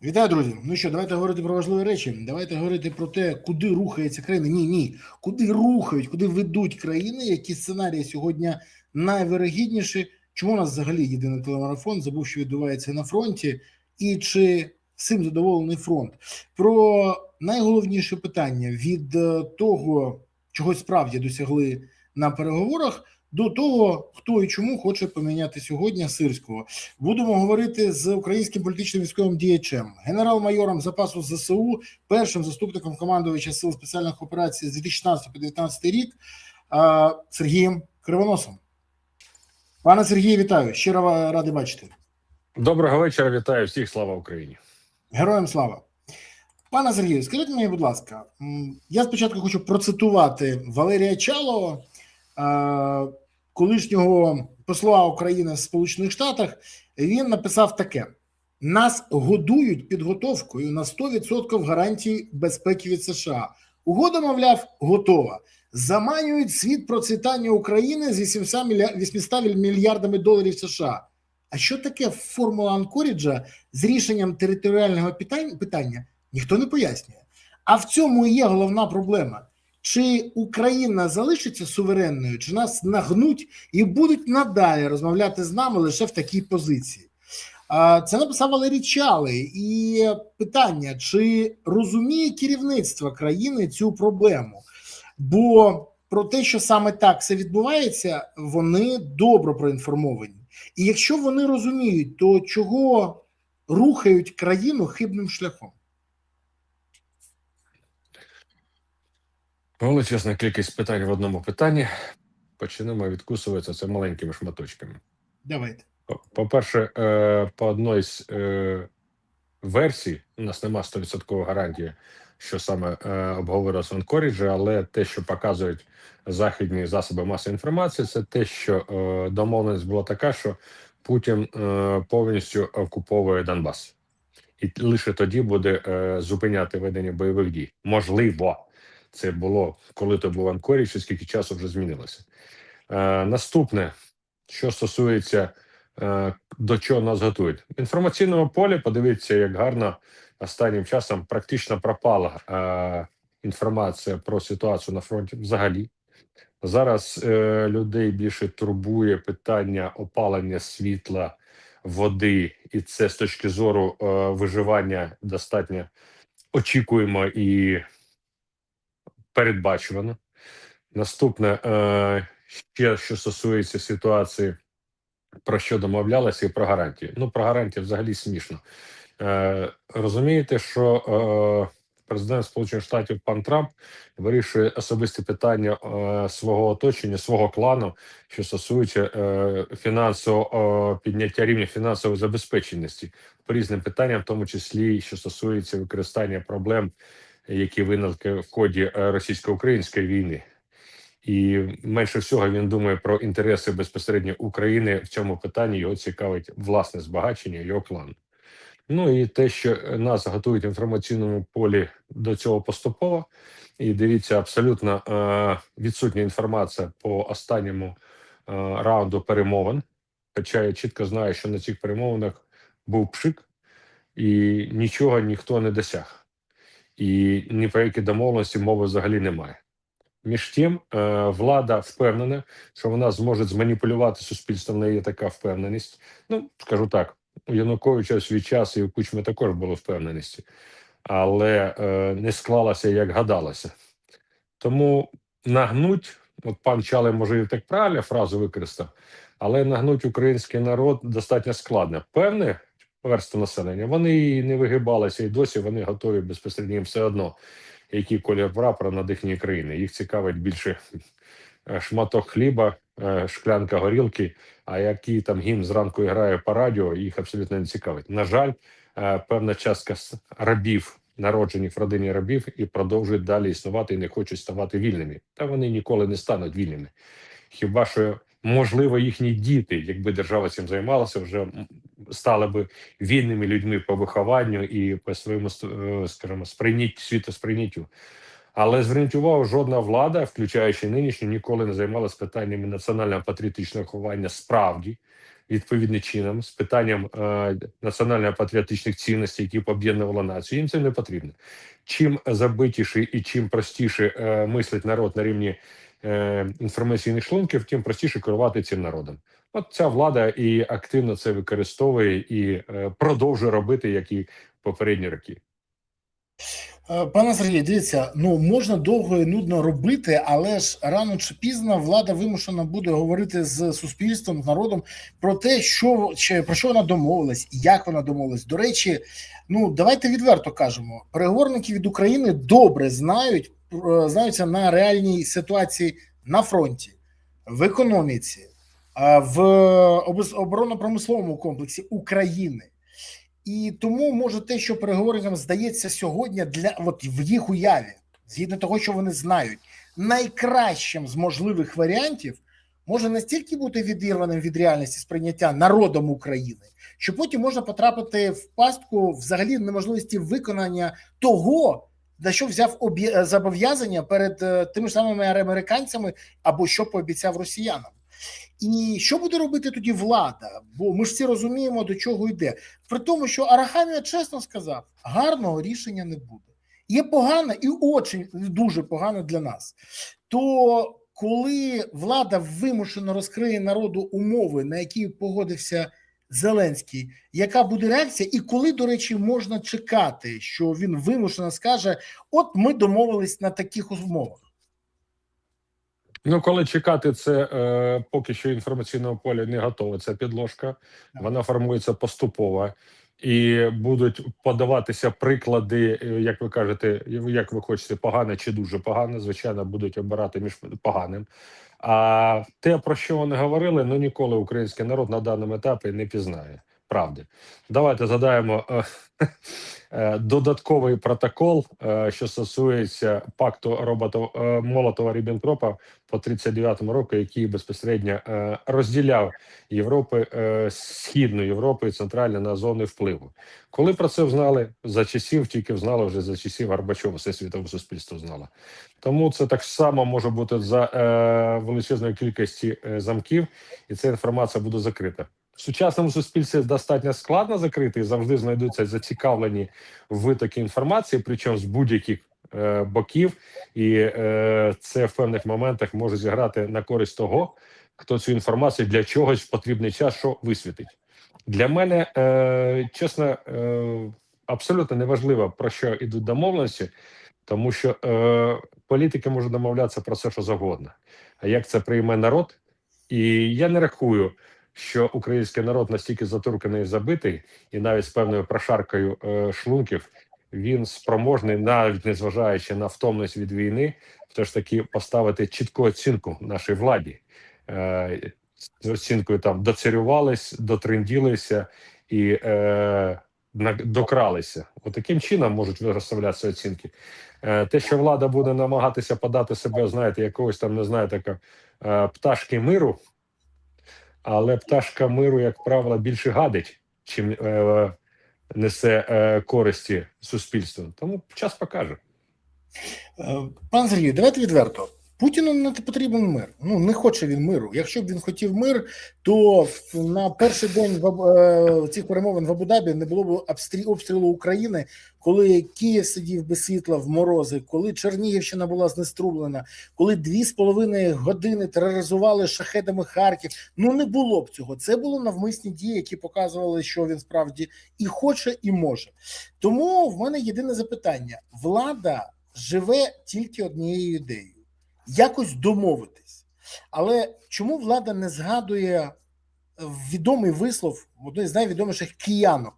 Вітаю, друзі. Ну що, давайте говорити про важливі речі. Давайте говорити про те, куди рухається країна. Ні. Куди рухають, куди ведуть країни, які сценарії сьогодні найвирогідніші. Чому у нас взагалі єдиний телемарафон? Забув, що відбувається на фронті, і чи всім задоволений фронт. Про найголовніше питання від того, чого справді досягли на переговорах, до того, хто і чому хоче поміняти сьогодні Сирського. Будемо говорити з українським політичним військовим діячем, генерал-майором запасу ЗСУ, першим заступником командувача Сил спеціальних операцій з 2016 по 2019 рік Сергієм Кривоносом. Пане Сергію, вітаю. Щиро радий бачити. Доброго вечора, вітаю всіх, слава Україні. Героям слава. Пане Сергію, скажіть мені, будь ласка, я спочатку хочу процитувати Валерія Чалова, колишнього посла України в Сполучених Штатах. Він написав таке: нас годують підготовкою на 100% гарантій безпеки від США. Угода, мовляв, готова. Заманюють світ процвітання України з 800 мільярдами доларів США. А що таке формула Анкоріджа з рішенням територіального питання, ніхто не пояснює. А в цьому і є головна проблема. Чи Україна залишиться суверенною, чи нас нагнуть і будуть надалі розмовляти з нами лише в такій позиції? Це написав Валерій Чалий. І питання, чи розуміє керівництво країни цю проблему? Бо про те, що саме так це відбувається, вони добре проінформовані. І якщо вони розуміють, то чого рухають країну хибним шляхом? Величезна кількість питань в одному питанні. Почнемо відкусуватися це маленькими шматочками. Давайте. По-перше, по одній з версій, у нас нема 100% гарантії, що саме обговорювалося в Анкоріджі, але те, що показують західні засоби масової інформації, це те, що домовленість була така, що Путін повністю окуповує Донбас. І лише тоді буде зупиняти ведення бойових дій. Можливо. Це було, коли то був Анкорідж, і скільки часу вже змінилося. Наступне, що стосується до чого нас готують. В інформаційному полі, подивіться, як гарно останнім часом практично пропала інформація про ситуацію на фронті взагалі. Зараз людей більше турбує питання опалення світла, води, і це з точки зору виживання достатньо очікуємо і передбачувано. Наступне, ще що стосується ситуації, про що домовлялися, і про гарантії. Ну, про гарантії взагалі смішно. Розумієте, що президент Сполучених Штатів пан Трамп вирішує особисті питання свого оточення, свого клану, що стосується фінансового підняття рівня фінансової забезпеченості по різним питанням, в тому числі, що стосується використання проблем, які виникли в ході російсько-української війни. І менше всього він думає про інтереси безпосередньо України в цьому питанні, його цікавить власне збагачення, його клану. Ну і те, що нас готують в інформаційному полі до цього поступово, і дивіться, абсолютно відсутня інформація по останньому раунду перемовин, хоча я чітко знаю, що на цих перемовинах був пшик, і нічого ніхто не досяг. І ні про які домовленості мови взагалі немає. Між тим, влада впевнена, що вона зможе зманіпулювати суспільство, в неї є така впевненість. Ну, скажу так, у Януковича в свій час і у Кучми також було впевненості, але не склалося, як гадалося. Тому нагнуть, от пан Чалий, може, і так правильно фразу використав, але нагнуть український народ достатньо складно. Певне верства населення, вони і не вигибалися, і досі вони готові безпосередньо їм все одно, який колір прапора над їхньої країни. Їх цікавить більше шматок хліба, шклянка горілки, а який там гімн зранку грає по радіо, їх абсолютно не цікавить. На жаль, певна частка рабів, народжених в родині рабів, і продовжують далі існувати і не хочуть ставати вільними. Та вони ніколи не стануть вільними. Хіба що, можливо, їхні діти, якби держава цим займалася, вже стали би вільними людьми по вихованню і по своєму, скажімо, світосприйняттю. Але зверніть увагу, жодна влада, включаючи нинішню, ніколи не займалася питаннями національного патріотичного виховання справді відповідним чином з питанням національно-патріотичних цінностей, які б об'єднували націю. Їм це не потрібно. Чим забитіший і чим простіше мислить народ на рівні інформаційних шлунків, тим простіше керувати цим народом. От ця влада і активно це використовує і продовжує робити, як і попередні роки. Пане Сергію, дивіться, ну можна довго і нудно робити, але ж рано чи пізно влада вимушена буде говорити з суспільством, з народом про те, про що вона домовилась, як вона домовилась. До речі, ну давайте відверто кажемо, переговорники від України добре знаються на реальній ситуації на фронті, в економіці, в оборонно-промисловому комплексі України. І тому, може, те, що переговорникам здається сьогодні в їх уяві, згідно того, що вони знають, найкращим з можливих варіантів може настільки бути відірваним від реальності сприйняття народом України, що потім можна потрапити в пастку взагалі неможливості виконання того, за що взяв зобов'язання перед тими ж самими американцями або що пообіцяв росіянам. І що буде робити тоді влада? Бо ми ж всі розуміємо, до чого йде. При тому, що Арахамія чесно сказав, гарного рішення не буде. Є погано і дуже погано для нас. То коли влада вимушено розкриє народу умови, на які погодився Зеленський, яка буде реакція? І коли, до речі, можна чекати, що він вимушено скаже, от ми домовились на таких умовах? Ну, коли чекати, це поки що інформаційного поля не готове. Це підложка, вона формується поступово. І будуть подаватися приклади, як ви кажете, як ви хочете, погане чи дуже погане. Звичайно, будуть обирати між поганим. А те, про що вони говорили, ну ніколи український народ на даному етапі не пізнає правди. Давайте задаємо додатковий протокол, що стосується пакту Молотова-Ріббентропа по 39-му року, який безпосередньо розділяв Східну Європу і Центральну на зони впливу. Коли про це знали? Тільки знали вже за часів Горбачова, все світове суспільство знало. Тому це так само може бути за величезної кількості замків, і ця інформація буде закрита. В сучасному суспільстві достатньо складно закрити, і завжди знайдуться зацікавлені витоки інформації, причому з будь-яких боків, і це в певних моментах може зіграти на користь того, хто цю інформацію для чогось в потрібний час, що висвітить. Для мене, чесно, абсолютно неважливо, про що йдуть домовленості, тому що політики можуть домовлятися про все, що завгодно. А як це прийме народ? І я не рахую, що український народ настільки затурканий і забитий, і навіть з певною прошаркою шлунків, він спроможний, навіть незважаючи на втомленість від війни, все ж таки поставити чітку оцінку нашій владі. З оцінкою там доцарювались, дотренділися і докралися. Отаким чином можуть розставлятися оцінки. Те, що влада буде намагатися подати себе, знаєте, якогось там, не знаю, така пташки миру, але пташка миру, як правило, більше гадить, чим несе користі суспільству. Тому час покаже. Пан Сергій, давайте відверто. Путіну не потрібен мир. Ну, не хоче він миру. Якщо б він хотів мир, то на перший день цих перемовин в Абу-Дабі не було б обстрілу України, коли Київ сидів без світла в морози, коли Чернігівщина була знеструблена, коли 2,5 години тероризували шахедами Харків. Ну, не було б цього. Це було навмисні дії, які показували, що він справді і хоче, і може. Тому в мене єдине запитання. Влада живе тільки однією ідеєю. Якось домовитись. Але чому влада не згадує відомий вислов одної з найвідоміших киянок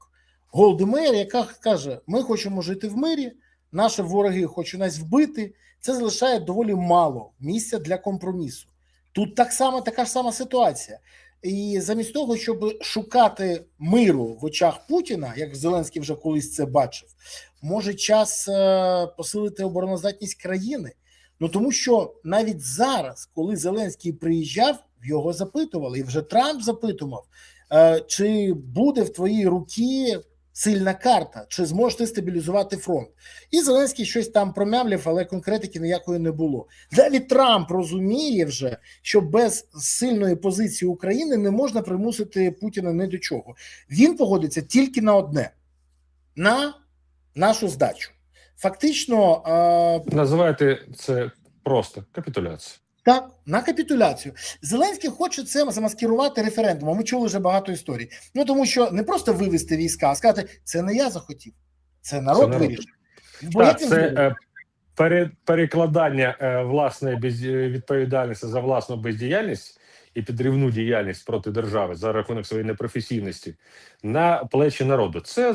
Голди Меїр, яка каже, ми хочемо жити в мирі, наші вороги хочуть нас вбити, це залишає доволі мало місця для компромісу. Тут така ж сама ситуація. І замість того, щоб шукати миру в очах Путіна, як Зеленський вже колись це бачив, може час посилити обороноздатність країни. Ну, тому що навіть зараз, коли Зеленський приїжджав, його запитували, і вже Трамп запитував, чи буде в твоїй руці сильна карта, чи зможете стабілізувати фронт. І Зеленський щось там промямлив, але конкретики ніякої не було. Навіть Трамп розуміє вже, що без сильної позиції України не можна примусити Путіна ні до чого. Він погодиться тільки на одне – на нашу здачу. Фактично... Називайте це просто капітуляція. Так, на капітуляцію. Зеленський хоче це замаскирувати референдумом. Ми чули вже багато історій. Ну, тому що не просто вивести війська, а сказати, це не я захотів, це народ вирішив. Бо так, це перекладання власної відповідальності за власну бездіяльність і підривну діяльність проти держави за рахунок своєї непрофесійності на плечі народу. Це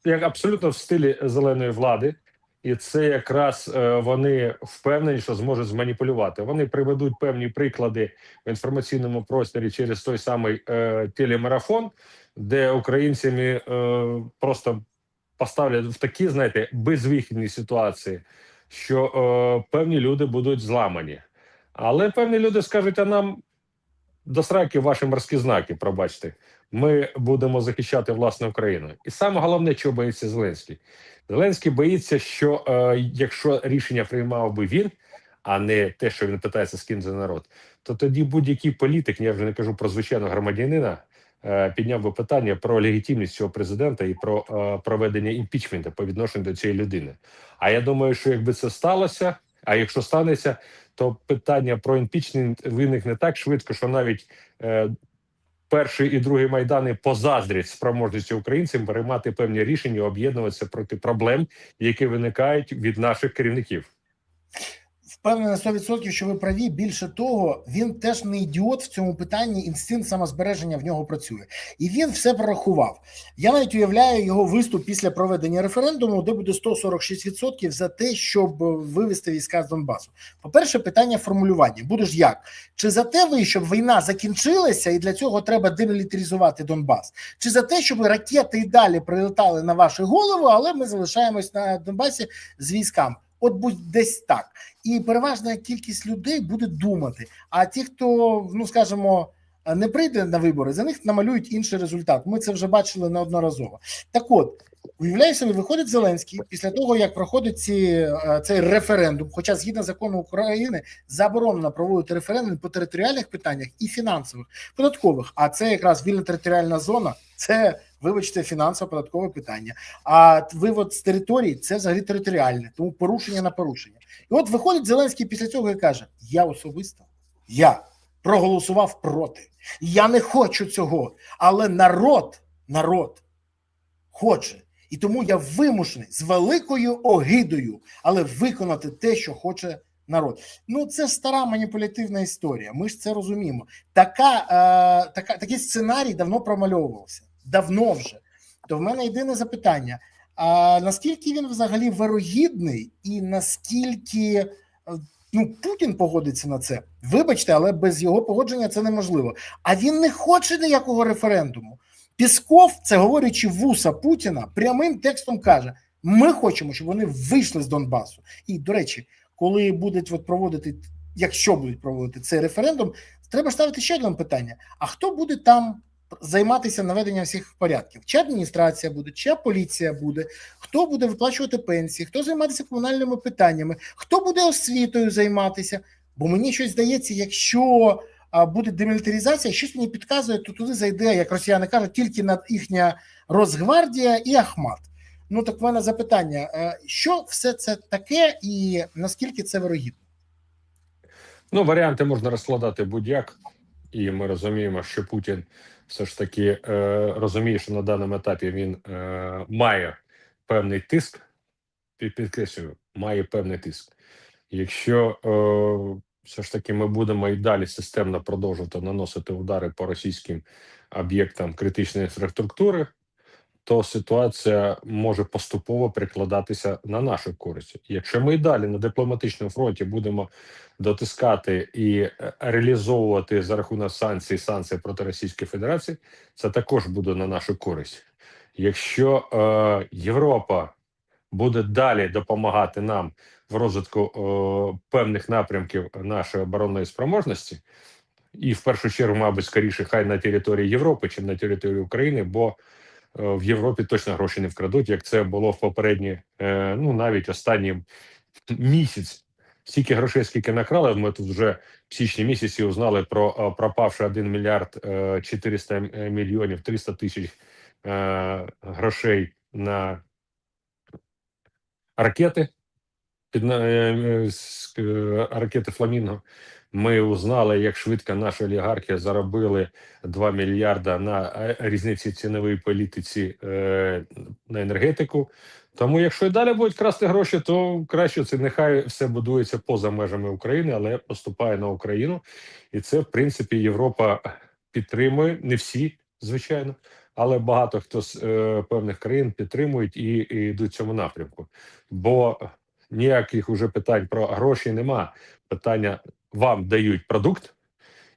як абсолютно в стилі зеленої влади. І це якраз вони впевнені, що зможуть зманіпулювати. Вони приведуть певні приклади в інформаційному просторі через той самий телемарафон, де українцями просто поставлять в такі, знаєте, безвихідні ситуації, що певні люди будуть зламані. Але певні люди скажуть, а нам до сраки ваші морські знаки, пробачте. Ми будемо захищати власну Україну. І саме головне, чого боїться Зеленський. Зеленський боїться, що якщо рішення приймав би він, а не те, що він питається скинути народ, то тоді будь-який політик, я вже не кажу про звичайного громадянина, підняв би питання про легітимність цього президента і про проведення імпічменту по відношенню до цієї людини. А я думаю, що якби це сталося, а якщо станеться, то питання про імпічмент виникне так швидко, що навіть перший і другий Майдани позаздрять спроможності українцям приймати певні рішення, об'єднуватися проти проблем, які виникають від наших керівників. Впевнений на 100%, що ви праві. Більше того, він теж не ідіот в цьому питанні, інстинкт самозбереження в нього працює. І він все прорахував. Я навіть уявляю його виступ після проведення референдуму, де буде 146% за те, щоб вивести війська з Донбасу. По-перше, питання формулювання. Буде ж як? Чи за те ви, щоб війна закінчилася і для цього треба демілітаризувати Донбас? Чи за те, щоб ракети і далі прилетали на ваші голови, але ми залишаємось на Донбасі з військами? От будь десь так. І переважна кількість людей буде думати. А ті, хто, ну скажімо, не прийде на вибори, за них намалюють інший результат. Ми це вже бачили неодноразово. Так от, уявляю собі, виходить Зеленський після того, як проходить цей референдум, хоча згідно закону України заборонено проводити референдум по територіальних питаннях і фінансових, податкових. А це якраз вільна територіальна зона, це, вибачте, фінансово-податкове питання. А вивод з території – це взагалі територіальне, тому порушення на порушення. І от виходить Зеленський після цього і каже, я особисто, я проголосував проти. Я не хочу цього, але народ хоче. І тому я вимушений з великою огидою, але виконати те, що хоче народ. Ну, це стара маніпулятивна історія. Ми ж це розуміємо. Такий сценарій давно промальовувався. Давно вже. То в мене єдине запитання. А наскільки він взагалі вирогідний і наскільки Путін погодиться на це? Вибачте, але без його погодження це неможливо. А він не хоче ніякого референдуму. Пісков, це говорячи в вуса Путіна, прямим текстом каже, ми хочемо, щоб вони вийшли з Донбасу. І, до речі, коли будуть проводити, якщо будуть проводити цей референдум, треба ставити ще одне питання. А хто буде там займатися наведенням всіх порядків? Чи адміністрація буде, чи поліція буде, хто буде виплачувати пенсії, хто займатися комунальними питаннями, хто буде освітою займатися? Бо мені щось здається, якщо буде демілітаризація, щось мені підказує, то туди зайде, як росіяни кажуть, тільки їхня Росгвардія і Ахмат. Ну так в мене запитання, що все це таке і наскільки це вирогідно? Ну, варіанти можна розкладати будь-як, і ми розуміємо, що Путін все ж таки розуміє, що на даному етапі він має певний тиск, підкреслюю, має певний тиск. Якщо все ж таки ми будемо і далі системно продовжувати наносити удари по російським об'єктам критичної інфраструктури, то ситуація може поступово перекладатися на нашу користь. Якщо ми і далі на дипломатичному фронті будемо дотискати і реалізовувати за рахунок санкцій проти Російської Федерації, це також буде на нашу користь. Якщо Європа буде далі допомагати нам в розвитку певних напрямків нашої оборонної спроможності, і в першу чергу, мабуть, скоріше, хай на території Європи, чим на території України, бо в Європі точно гроші не вкрадуть, як це було в попередні, ну навіть останній місяць. Стільки грошей, скільки накрали, ми тут вже в січні місяці узнали про пропавши 1 мільярд 400 мільйонів 300 тисяч грошей на ракети, ракети «Фламінго». Ми узнали, як швидко наші олігархи заробили 2 мільярда на різниці цінової політиці на енергетику. Тому якщо і далі будуть красти гроші, то краще це нехай все будується поза межами України, але поступає на Україну. І це, в принципі, Європа підтримує, не всі, звичайно, але багато хто з певних країн підтримують і йдуть в цьому напрямку. Бо ніяких уже питань про гроші нема. Питання: вам дають продукт,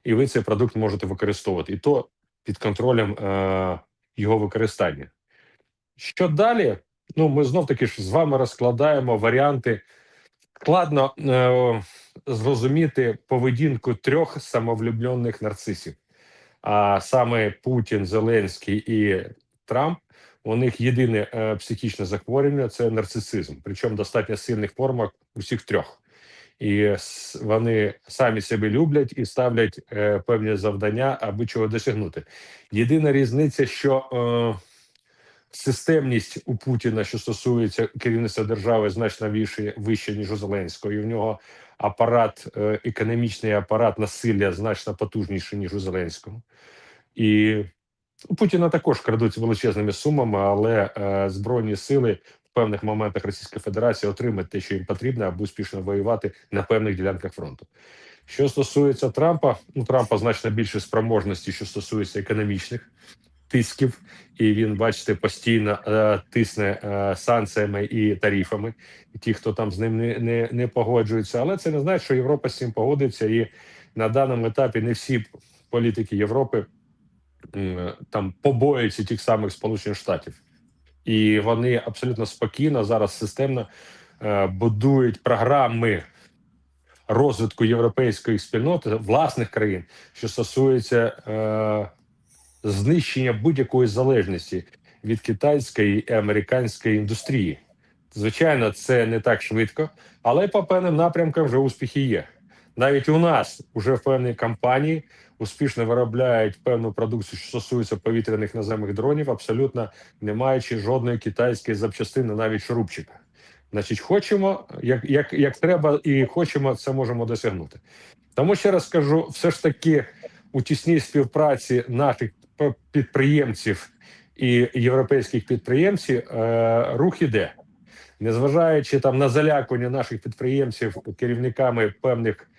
і ви цей продукт можете використовувати. І то під контролем його використання. Що далі? Ну, ми знов-таки ж з вами розкладаємо варіанти. Складно зрозуміти поведінку 3 самовлюблених нарцисів. А саме Путін, Зеленський і Трамп, у них єдине психічне захворювання – це нарцисизм. Причому в достатньо сильних формах усіх 3. І вони самі себе люблять і ставлять певні завдання, аби чого досягнути. Єдина різниця, що системність у Путіна, що стосується керівництва держави, значно вища, ніж у Зеленського. І в нього апарат, економічний апарат насилля значно потужніший, ніж у Зеленського. І у Путіна також крадуть величезними сумами, але Збройні сили в певних моментах Російської Федерації отримають те, що їм потрібно, аби успішно воювати на певних ділянках фронту. Що стосується Трампа, у Трампа значно більше спроможності, що стосується економічних тисків, і він, бачите, постійно тисне санкціями і тарифами, ті, хто там з ним не погоджується. Але це не значить, що Європа з цим погодиться, і на даному етапі не всі політики Європи там побоюються тих самих Сполучених Штатів. І вони абсолютно спокійно зараз системно будують програми розвитку європейської спільноти власних країн, що стосується знищення будь-якої залежності від китайської і американської індустрії. Звичайно, це не так швидко, але по певним напрямкам вже успіхи є. Навіть у нас вже в певній компанії успішно виробляють певну продукцію, що стосується повітряних наземних дронів, абсолютно не маючи жодної китайської запчастини, навіть шурупчика. Значить, хочемо, як треба, і хочемо, це можемо досягнути. Тому ще раз скажу, все ж таки у тісній співпраці наших підприємців і європейських підприємців рух іде. Незважаючи там на залякування наших підприємців керівниками певних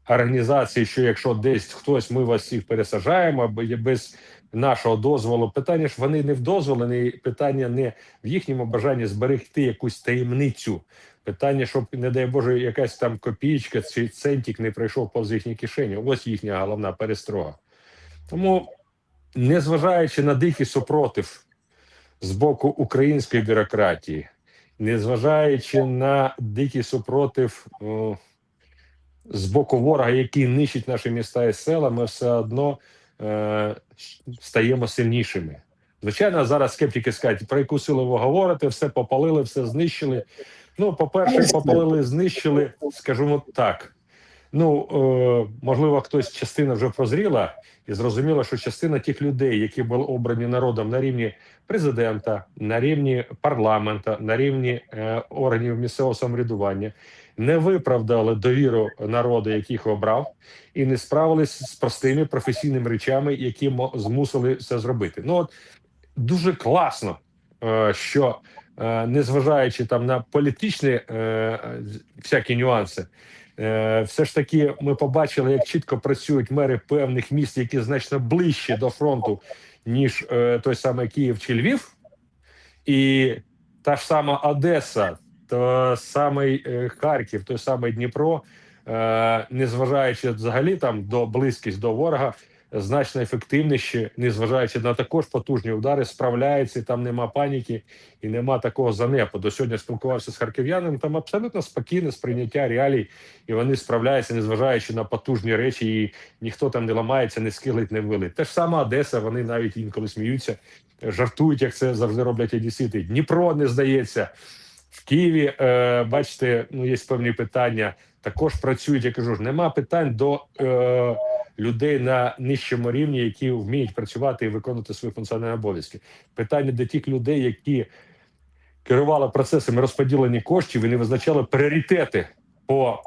організацій, що якщо десь хтось, ми вас всіх пересаджаємо без нашого дозволу. Питання ж вони не вдозволені, питання не в їхньому бажанні зберегти якусь таємницю. Питання, щоб, не дай Боже, якась там копійка чи центик не пройшов повз їхні кишені. Ось їхня головна перестрога. Тому, незважаючи на дикий супротив з боку української бюрократії, незважаючи на дикий супротив з боку ворога, який нищить наші міста і села, ми все одно стаємо сильнішими. Звичайно, зараз скептики скажуть, про яку силу ви говорите, все попалили, все знищили. Ну, по-перше, попалили, знищили, скажімо так. Ну, можливо, хтось частина вже прозріла і зрозуміла, що частина тих людей, які були обрані народом на рівні президента, на рівні парламента, на рівні органів місцевого самоврядування, не виправдали довіру народу, яких обрав, і не справились з простими професійними речами, які змусили це зробити. Ну, от дуже класно, що незважаючи там на політичні всякі нюанси, все ж таки ми побачили, як чітко працюють мери певних міст, які значно ближче до фронту, ніж той самий Київ чи Львів. І та ж сама Одеса, той самий Харків, той самий Дніпро, незважаючи взагалі там до близькість до ворога, значно ефективніші, незважаючи на також потужні удари, справляється, там нема паніки і нема такого занепаду. Сьогодні спілкувався з харків'янами, там абсолютно спокійне сприйняття реалій, і вони справляються, незважаючи на потужні речі, і ніхто там не ламається, не скилить, не вилить. Те ж саме Одеса, вони навіть інколи сміються, жартують, як це завжди роблять одесити. Дніпро не здається. В Києві, бачите, ну є певні питання, також працюють, я кажу, нема питань до людей на нижчому рівні, які вміють працювати і виконувати свої функціональні обов'язки. Питання до тих людей, які керували процесами розподілення коштів і не визначали пріоритети по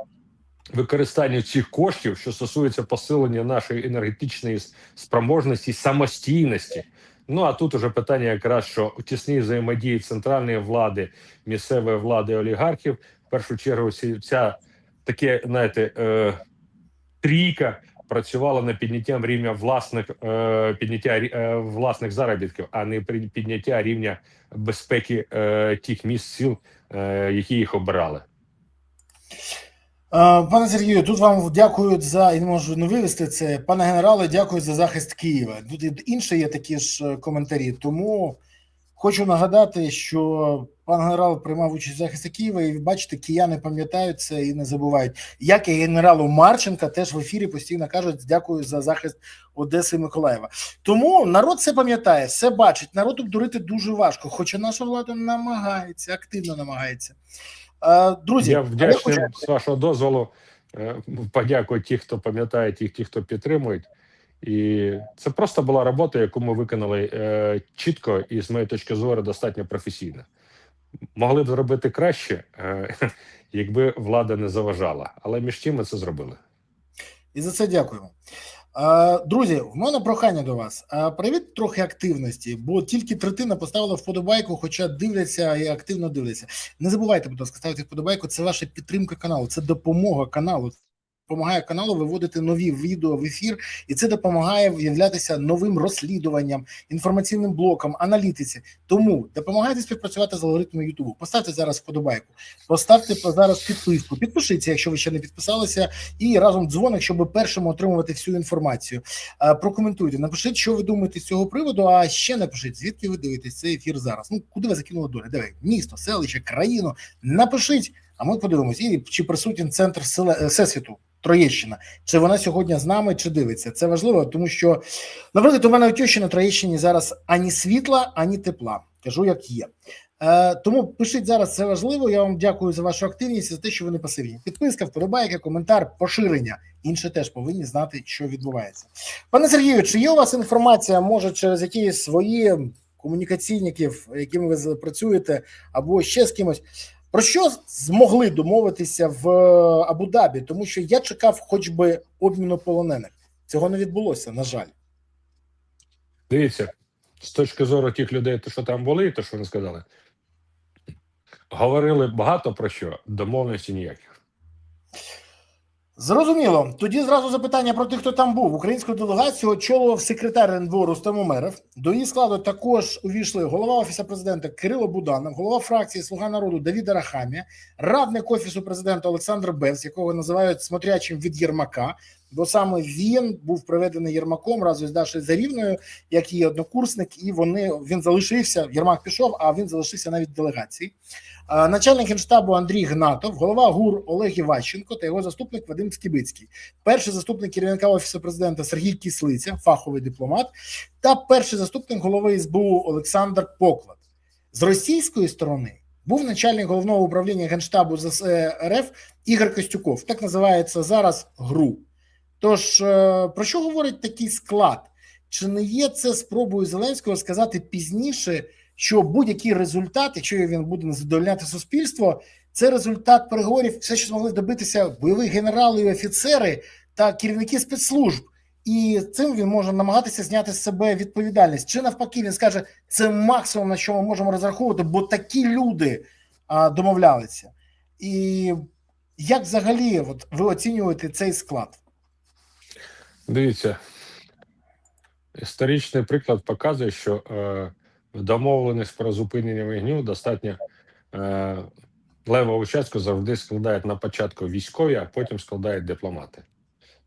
використанню цих коштів, що стосується посилення нашої енергетичної спроможності, самостійності. Ну, а тут уже питання якраз, що у тісній взаємодії центральної влади, місцевої влади, олігархів, в першу чергу ця таке, знаєте, трійка працювала над підняттям рівня власних заробітків, а не підняття рівня безпеки тих міст, сіл, які їх обирали. Пане Сергію, тут вам дякують за, і не можу не вивести це, пане генерале, дякую за захист Києва. Тут інші є такі ж коментарі, тому хочу нагадати, що пан генерал приймав участь в захисті Києва, і бачите, кияни пам'ятають це і не забувають. Як і генералу Марченка теж в ефірі постійно кажуть, дякую за захист Одеси і Миколаєва. Тому народ це пам'ятає, все бачить, народ обдурити дуже важко, хоча наша влада намагається, активно намагається. Друзі, я вдячний, з вашого дозволу, подякую ті, хто пам'ятає, ті, хто підтримують. І це просто була робота, яку ми виконали чітко і, з моєї точки зору, достатньо професійно. Могли б зробити краще, якби влада не заважала. Але між тим ми це зробили. І за це дякуємо. Друзі, в мене прохання до вас. Привіт трохи активності, бо тільки третина поставила вподобайку, хоча дивляться і активно дивляться. Не забувайте, будь ласка, ставити вподобайку. Це ваша підтримка каналу, це допомога каналу. Допомагає каналу виводити нові відео в ефір, і це допомагає виявлятися новим розслідуванням, інформаційним блоком, аналітиці. Тому допомагайте співпрацювати з алгоритмом Ютубу. Поставте зараз вподобайку, поставте зараз підписку, підпишіться, якщо ви ще не підписалися, і разом дзвоник, щоб першим отримувати всю інформацію. Прокоментуйте, напишіть, що ви думаєте з цього приводу, а ще напишіть, звідки ви дивитесь цей ефір зараз. Ну, куди ви закинули доля? Давай, місто, селище, країну, напишіть, а ми подивимося, і чи присутній центр Всесвіту. Троєщина. Чи вона сьогодні з нами, чи дивиться? Це важливо, тому що, наприклад, у мене у тещі на Троєщині зараз ані світла, ані тепла. Кажу, як є. Тому пишіть зараз, це важливо. Я вам дякую за вашу активність і за те, що ви не пасивні. Підписка, вподобайка, коментар, поширення. Інші теж повинні знати, що відбувається. Пане Сергію, чи є у вас інформація, може, через якісь свої комунікаційників, якими ви працюєте, або ще з кимось, про що змогли домовитися в Абу-Дабі? Тому що я чекав хоч би обміну полонених. Цього не відбулося, на жаль. Дивіться, з точки зору тих людей, що там були, і те, що вони сказали, говорили багато про що, домовленості ніяких. Зрозуміло. Тоді зразу запитання про тих, хто там був. Українську делегацію очолював секретар РНБО Рустем Умеров. До її складу також увійшли голова Офісу президента Кирило Буданов, голова фракції «Слуга народу» Давид Арахамія, радник Офісу президента Олександр Бевс, якого називають смотрячим від Єрмака, бо саме він був приведений Єрмаком разом з Дашою Зарівною, як її однокурсник, і він залишився, Єрмак пішов, а він залишився навіть в делегації. Начальник Генштабу Андрій Гнатов, голова ГУР Олег Іващенко та його заступник Вадим Скибицький, перший заступник керівника Офісу президента Сергій Кислиця, фаховий дипломат, та перший заступник голови СБУ Олександр Поклад. З російської сторони був начальник головного управління Генштабу РФ Ігор Костюков, так називається зараз ГРУ. Тож, про що говорить такий склад? Чи не є це спробою Зеленського сказати пізніше, що будь-який результат, якщо він буде не задовольняти суспільство, це результат переговорів, все, що змогли добитися бойові генерали і офіцери та керівники спецслужб. І цим він може намагатися зняти з себе відповідальність. Чи навпаки, він скаже, це максимум, на що ми можемо розраховувати, бо такі люди домовлялися. І як взагалі ви оцінюєте цей склад? Дивіться, історичний приклад показує, що домовленість про зупинення вогню достатньо левову частку завжди складають на початку військові, а потім складають дипломати,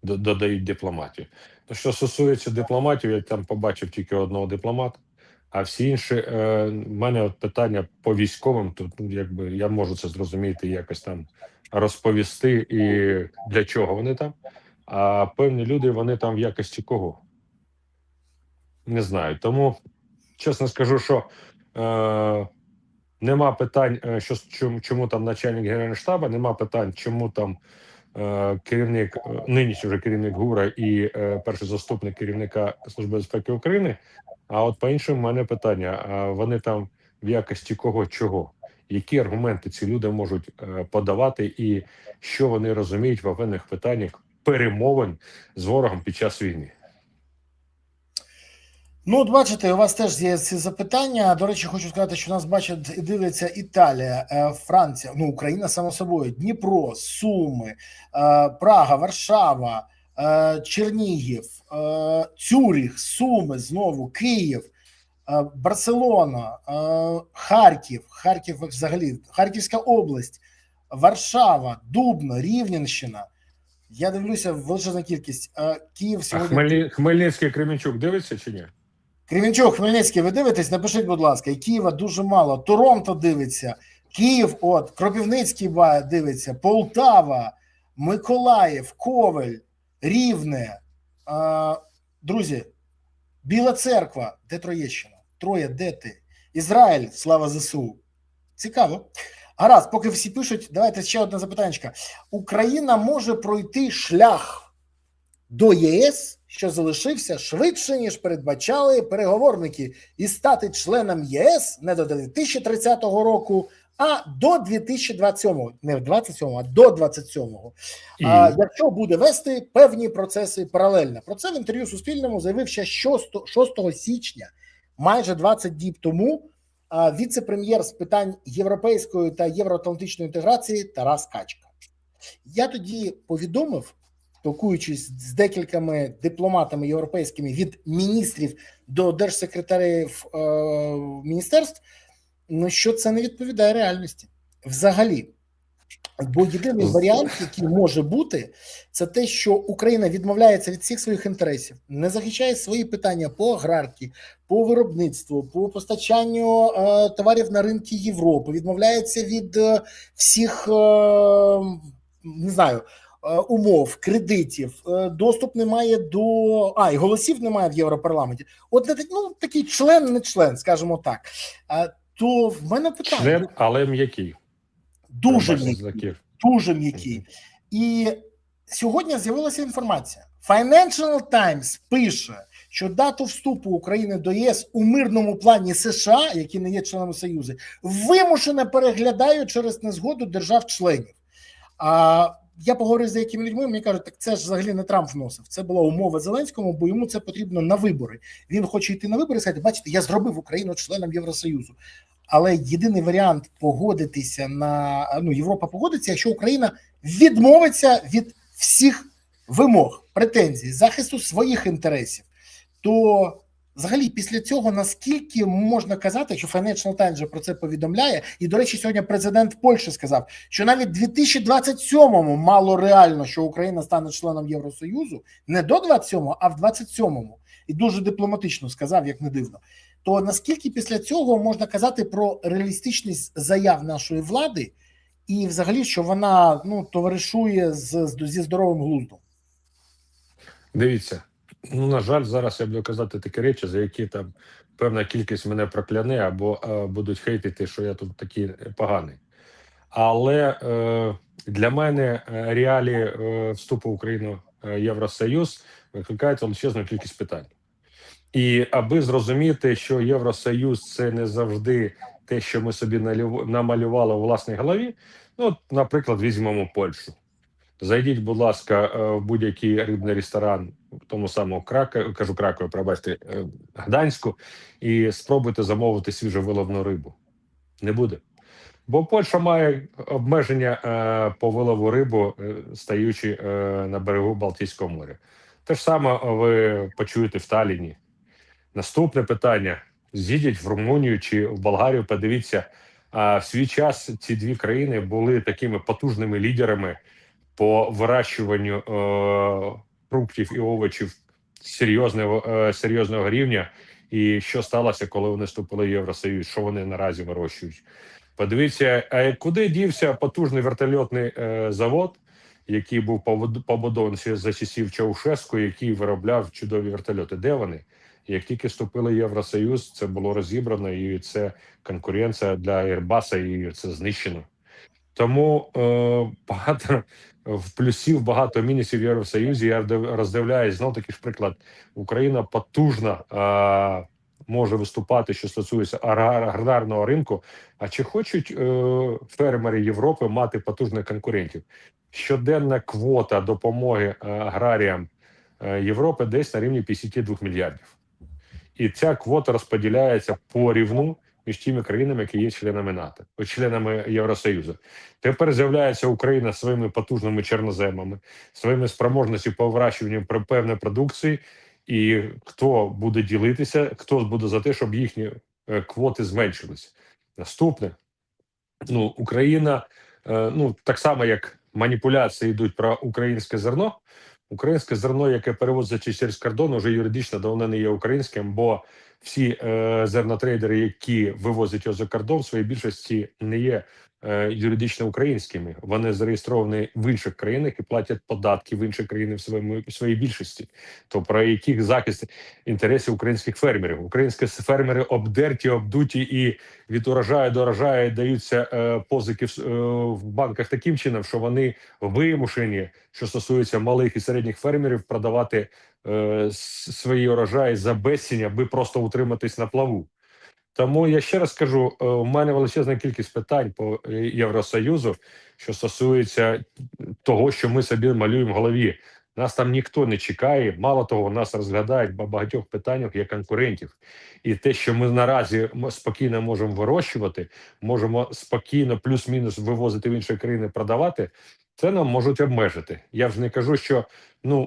додають дипломатію. Що стосується дипломатів, я там побачив тільки одного дипломата, а всі інші, в мене от питання по військовим, тут якби я можу це зрозуміти, якось там розповісти і для чого вони там. А певні люди, вони там в якості кого? Не знаю. Тому, чесно скажу, що нема питань, чому там начальник Генерального штабу, нема питань, чому там керівник, нинішній вже керівник ГУРа і перший заступник керівника Служби безпеки України. А от по іншому в мене питання: а вони там в якості кого, чого? Які аргументи ці люди можуть подавати, і що вони розуміють в певних питаннях перемовин з ворогом під час війни? Ну, от бачите, у вас теж є ці запитання. До речі, хочу сказати, що нас бачать і дивляться Італія, Франція, ну, Україна, само собою, Дніпро, Суми, Прага, Варшава, Чернігів, Цюріх, Суми, знову, Київ, Барселона, Харків взагалі, Харківська область, Варшава, Дубно, Рівненщина. Я дивлюся, величезна кількість. Київ сьогодні... Хмельницький, Кременчук дивиться чи ні? Кременчук, Хмельницький, ви дивитесь? Напишіть, будь ласка, і Києва дуже мало. Торонто дивиться, Київ, от, Кропивницький дивиться, Полтава, Миколаїв, Ковель, Рівне. Друзі, Біла Церква, де Троєщина? Троє, де ти? Ізраїль, слава ЗСУ. Цікаво. Гаразд, поки всі пишуть, давайте ще одне запитання. Україна може пройти шлях до ЄС, що залишився швидше, ніж передбачали переговорники, і стати членом ЄС не до 2030 року, а до 2027-го. Не в 27-му, а до 27-го. Якщо буде вести певні процеси паралельно. Про це в інтерв'ю Суспільному заявив ще 6 січня, майже 20 діб тому, віце-прем'єр з питань європейської та євроатлантичної інтеграції Тарас Качка. Я тоді повідомив, спілкуючись з декількома дипломатами європейськими від міністрів до держсекретарів міністерств, що це не відповідає реальності. Взагалі. Бо єдиний варіант, який може бути, це те, що Україна відмовляється від всіх своїх інтересів, не захищає свої питання по аграрці, по виробництву, по постачанню товарів на ринки Європи, відмовляється від всіх, не знаю, умов, кредитів, доступ немає до... і голосів немає в Європарламенті. От ну, такий член, не член, скажімо так. То в мене питання. Член, але м'який. Дуже м'який. І сьогодні з'явилася інформація. Financial Times пише, що дату вступу України до ЄС у мирному плані США, які не є членами Союзу, вимушено переглядають через незгоду держав-членів. Я поговорив з деякими людьми, мені кажуть, так це ж взагалі не Трамп вносив. Це була умова Зеленському, бо йому це потрібно на вибори. Він хоче йти на вибори і сказати, бачите, я зробив Україну членом Євросоюзу. Але єдиний варіант погодитися на... Європа погодиться, якщо Україна відмовиться від всіх вимог, претензій, захисту своїх інтересів. То взагалі після цього наскільки можна казати, що Financial Times вже про це повідомляє, і, до речі, сьогодні президент Польщі сказав, що навіть 2027-му мало реально, що Україна стане членом Євросоюзу, не до 27-го, а в 27-му. І дуже дипломатично сказав, як не дивно. То наскільки після цього можна казати про реалістичність заяв нашої влади і взагалі, що вона товаришує зі здоровим глуздом? Дивіться, на жаль, зараз я буду казати такі речі, за які там певна кількість мене прокляне або будуть хейтити, що я тут такий поганий. Але для мене реалії вступу України в Євросоюз викликають величезну кількість питань. І аби зрозуміти, що Євросоюз – це не завжди те, що ми собі намалювали у власній голові, наприклад, візьмемо Польщу. Зайдіть, будь ласка, в будь-який рибний ресторан, в тому самому Кракові, пробачте, Гданську, і спробуйте замовити свіжовиловну рибу. Не буде. Бо Польща має обмеження по вилову рибу, стаючи на берегу Балтійського моря. Те ж саме ви почуєте в Талліні. Наступне питання. З'їдіть в Румунію чи в Болгарію, подивіться, в свій час ці дві країни були такими потужними лідерами по вирощуванню фруктів і овочів серйозного рівня. І що сталося, коли вони вступили в Євросоюз? Що вони наразі вирощують? Подивіться, куди дівся потужний вертольотний завод, який був побудований ще за часів Чаушеску, який виробляв чудові вертольоти. Де вони? Як тільки вступили в Євросоюз, це було розібрано, і це конкуренція для Airbus, і це знищено. Тому багато плюсів, багато мінусів в Євросоюзі. Я роздивляюсь, знов таки ж приклад. Україна потужно може виступати, що стосується аграрного ринку. А чи хочуть фермери Європи мати потужних конкурентів? Щоденна квота допомоги аграріям Європи десь на рівні 52 мільярдів. І ця квота розподіляється порівну між тими країнами, які є членами НАТО, членами Євросоюзу. Тепер з'являється Україна своїми потужними чорноземами, своїми спроможністю по вирощуванню певної продукції, і хто буде ділитися, хто буде за те, щоб їхні квоти зменшилися. Наступне, Україна, так само як маніпуляції йдуть про українське зерно. Українське зерно, яке перевозиться через кордон, вже юридично давно не є українським, бо всі зернотрейдери, які вивозять його за кордон, в своїй більшості не є юридично українськими. Вони зареєстровані в інших країнах і платять податки в інші країни в своїй більшості. То про яких захист інтересів українських фермерів? Українські фермери обдерті, обдуті і від урожаю до урожаю даються позики в банках таким чином, що вони вимушені, що стосується малих і середніх фермерів, продавати свої урожаї за безцінь, аби просто утриматись на плаву. Тому я ще раз кажу, у мене величезна кількість питань по Євросоюзу, що стосується того, що ми собі малюємо в голові. Нас там ніхто не чекає, мало того, нас розглядають в багатьох питаннях як конкурентів. І те, що ми наразі спокійно можемо вирощувати, можемо спокійно плюс-мінус вивозити в інші країни, продавати, це нам можуть обмежити. Я вже не кажу, що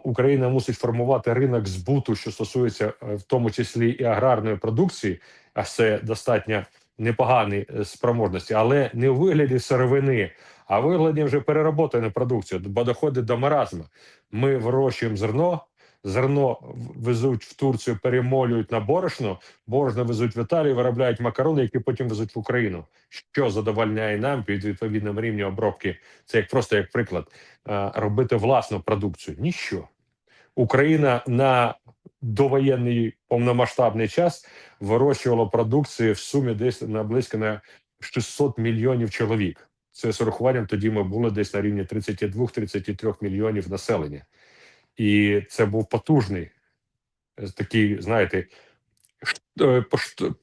Україна мусить формувати ринок збуту, що стосується в тому числі і аграрної продукції, а це достатньо непогані спроможності, але не у вигляді сировини, а у вигляді вже перероботаної продукції, бо доходить до маразму. Ми вирощуємо зерно везуть в Турцію, перемолюють на борошно везуть в Італію, виробляють макарони, які потім везуть в Україну. Що задовольняє нам під відповідним рівнем обробки, це просто як приклад, робити власну продукцію. Ніщо. Україна на довоєнний повномасштабний час вирощувала продукцію в сумі десь близько на 600 мільйонів чоловік. Це з урахуванням тоді ми були десь на рівні 32-33 мільйонів населення. І це був потужний такий, знаєте,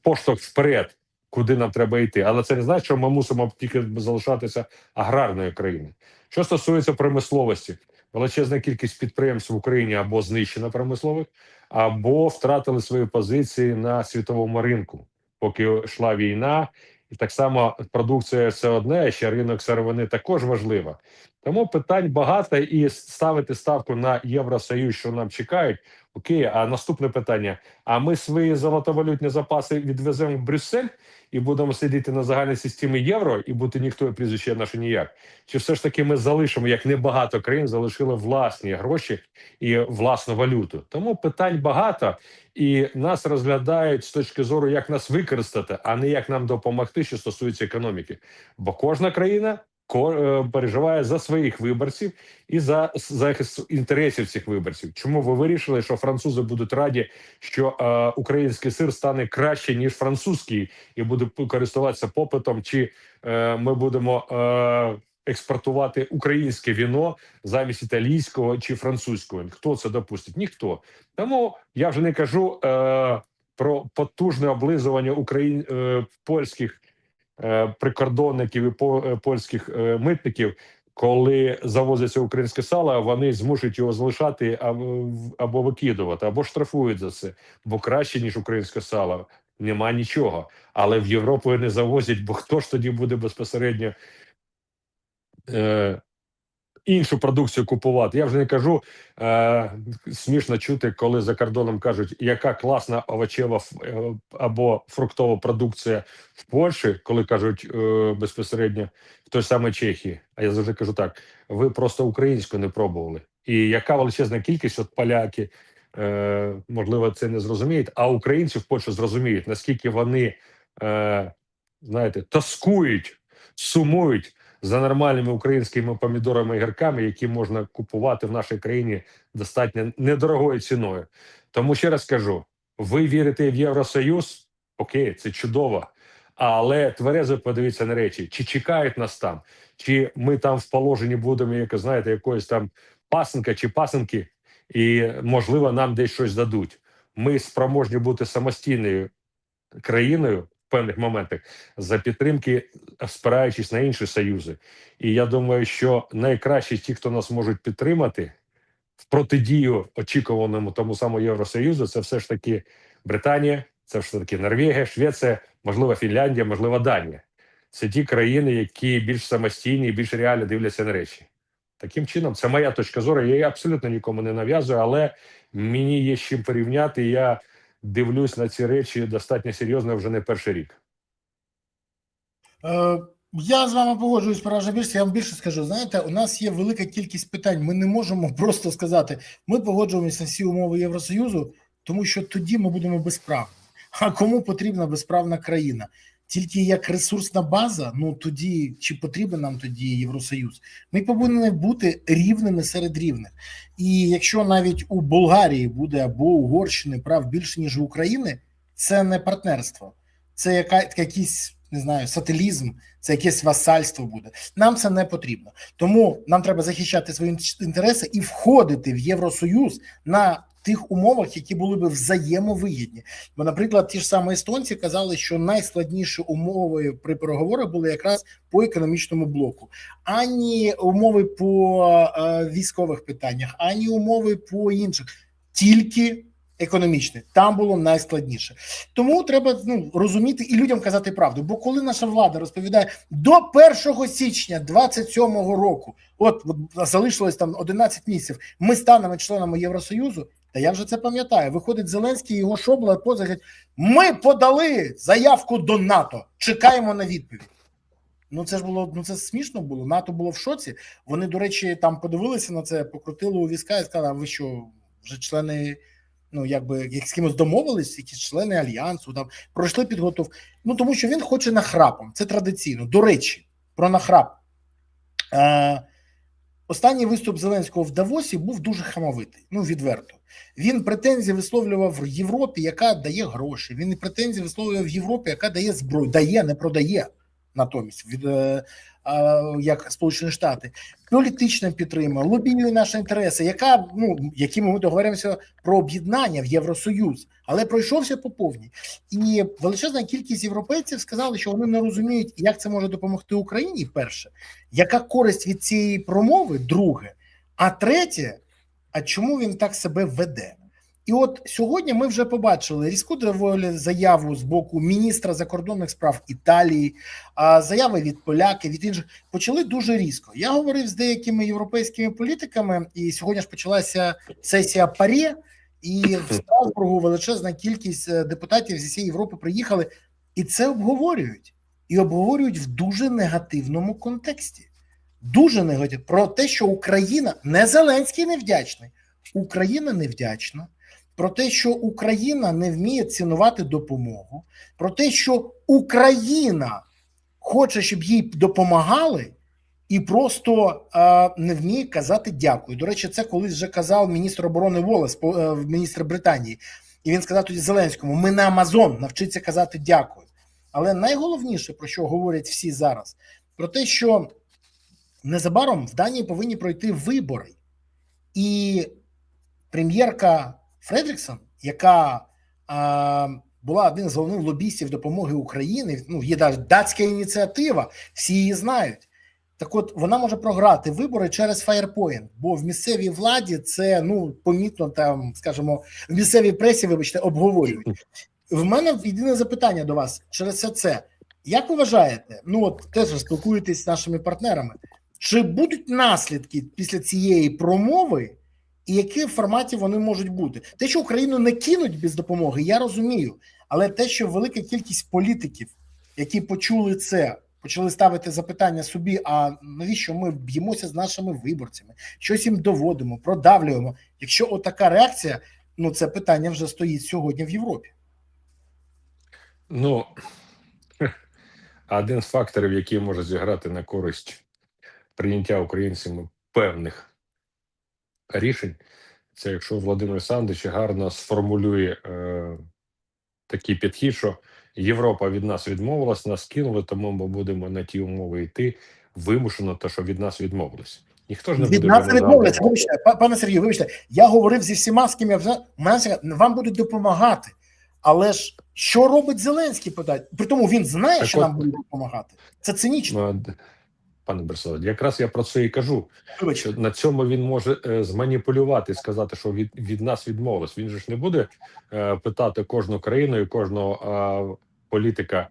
поштовх вперед, куди нам треба йти. Але це не значить, що ми мусимо тільки залишатися аграрною країною. Що стосується промисловості, величезна кількість підприємств в Україні або знищена промислових, або втратили свої позиції на світовому ринку, поки йшла війна. І так само продукція – це одне, а ще ринок сировини також важлива. Тому питань багато, і ставити ставку на Євросоюз, що нам чекають, окей, а наступне питання. А ми свої золотовалютні запаси відвеземо в Брюссель і будемо сидіти на загальній системі євро і бути ніхто, і прізвище наше ніяк? Чи все ж таки ми залишимо, як небагато країн залишили власні гроші і власну валюту? Тому питань багато, і нас розглядають з точки зору, як нас використати, а не як нам допомогти, що стосується економіки. Бо кожна країна переживає за своїх виборців і за захист інтересів цих виборців. Чому ви вирішили, що французи будуть раді, що український сир стане краще, ніж французький, і буде користуватися попитом, чи ми будемо експортувати українське віно замість італійського чи французького? Хто це допустить? Ніхто. Тому я вже не кажу про потужне облизування польських прикордонників і польських митників, коли завозиться українське сало, вони змушують його залишати або викидувати, або штрафують за це, бо краще, ніж українське сало, нема нічого. Але в Європу не завозять, бо хто ж тоді буде безпосередньо іншу продукцію купувати? Я вже не кажу, смішно чути, коли за кордоном кажуть, яка класна овочева або фруктова продукція в Польщі, коли кажуть безпосередньо в той самій Чехії. А я завжди кажу так, ви просто українську не пробували. І яка величезна кількість, от поляки, можливо, це не зрозуміють, а українці в Польщі зрозуміють, наскільки вони, знаєте, тоскують, сумують за нормальними українськими помідорами і гірками, які можна купувати в нашій країні достатньо недорогою ціною. Тому ще раз кажу, ви вірите в Євросоюз? Окей, це чудово. Але тверезо подивіться на речі, чи чекають нас там, чи ми там в положенні будемо, як знаєте, якоїсь там пасенка чи пасенки, і, можливо, нам десь щось дадуть. Ми спроможні бути самостійною країною в певних моментах за підтримки, спираючись на інші союзи. І я думаю, що найкращі ті, хто нас можуть підтримати в протидію очікуваному тому самому Євросоюзу, це все ж таки Британія, це все ж таки Норвегія, Швеція, можливо, Фінляндія, можливо, Данія. Це ті країни, які більш самостійні і більш реально дивляться на речі. Таким чином, це моя точка зору, я її абсолютно нікому не нав'язую, але мені є з чим порівняти, я дивлюсь на ці речі достатньо серйозно вже не перший рік. Я з вами погоджуюсь, пора більше. Я вам більше скажу. Знаєте, у нас є велика кількість питань. Ми не можемо просто сказати, ми погоджуємося на всі умови Євросоюзу, тому що тоді ми будемо безправні. А кому потрібна безправна країна? Тільки як ресурсна база, ну тоді, чи потрібен нам тоді Євросоюз? Ми повинні бути рівними серед рівних. І якщо навіть у Болгарії буде або Угорщини прав більше, ніж у України, це не партнерство. Це якийсь, не знаю, сателізм, це якесь васальство буде. Нам це не потрібно. Тому нам треба захищати свої інтереси і входити в Євросоюз на тих умовах, які були б взаємовигідні. Бо, наприклад, ті ж самі естонці казали, що найскладніші умови при переговорах були якраз по економічному блоку. Ані умови по військових питаннях, ані умови по інших. Тільки економічне. Там було найскладніше. Тому треба розуміти і людям казати правду. Бо коли наша влада розповідає до 1 січня 27-го року, от залишилось там 11 місяців, ми станемо членами Євросоюзу, та я вже це пам'ятаю. Виходить Зеленський, його Шобла поза, ми подали заявку до НАТО, чекаємо на відповідь. Ну це ж було, це смішно було. НАТО було в шоці. Вони, до речі, там подивилися на це, покрутили у війська і сказали, а ви що, вже члени, якби з кимось домовились, якісь члени Альянсу, там пройшли підготовку. Тому що він хоче нахрапом, це традиційно. До речі, про нахрап. Останній виступ Зеленського в Давосі був дуже хамовитий, відверто. Він претензії висловлював в Європі, яка дає гроші. Він претензії висловлював в Європі, яка дає зброю. Дає, не продає натомість, як Сполучені Штати. Політично підтримує, лобіює наші інтереси, якими ми договоримося про об'єднання в Євросоюз, але пройшовся по повній. І величезна кількість європейців сказали, що вони не розуміють, як це може допомогти Україні, перше, яка користь від цієї промови, друге, а третє, а чому він так себе веде. І от сьогодні ми вже побачили різку доволі заяву з боку міністра закордонних справ Італії, заяви від поляків, від інших, почали дуже різко. Я говорив з деякими європейськими політиками, і сьогодні ж почалася сесія ПАРЄ, і в Страсбургу величезна кількість депутатів зі всієї Європи приїхали, і це обговорюють. І обговорюють в дуже негативному контексті. Дуже негативно. Про те, що Україна, не Зеленський невдячний, Україна невдячна. Про те, що Україна не вміє цінувати допомогу, про те, що Україна хоче, щоб їй допомагали, і просто не вміє казати дякую. До речі, це колись вже казав міністр оборони Волес, міністр Британії. І він сказав тоді Зеленському, ми на Амазон, навчиться казати дякую. Але найголовніше, про що говорять всі зараз, про те, що незабаром в Данії повинні пройти вибори. І прем'єрка Фредріксон, яка була один з головних лобістів допомоги Україні, є навіть датська ініціатива, всі її знають. Так от, вона може програти вибори через Firepoint, бо в місцевій владі це, помітно там, скажімо, в місцевій пресі, вибачте, обговорюють. В мене єдине запитання до вас через все це. Як ви вважаєте, теж спілкуєтесь з нашими партнерами, чи будуть наслідки після цієї промови, і які в форматі вони можуть бути? Те, що Україну не кинуть без допомоги, я розумію. Але те, що велика кількість політиків, які почули це, почали ставити запитання собі, а навіщо ми б'ємося з нашими виборцями, щось їм доводимо, продавлюємо. Якщо отака реакція, Ну, це питання вже стоїть сьогодні в Європі. Ну, один з факторів, який може зіграти на користь прийняття українцями певних рішень, це якщо Володимир Олександрович гарно сформулює такий підхід, що Європа від нас відмовилась, нас кинули, тому ми будемо на ті умови йти вимушено, то що від нас відмовились. Ніхто ж не Від буде нас відмовляться. винуждати. Вибачте, пане Сергію, вибачте, я говорив зі всіма, з ким я вже вам будуть допомагати. Але ж що робить Зеленський? Питають. При тому він знає, Так що от, нам будуть допомагати. Це цинічно. Пане Бориславе, якраз я про це і кажу, Вибачте. що на цьому він може зманіпулювати, сказати, що від нас відмовилось. Він же ж не буде питати кожну країну і кожного політика,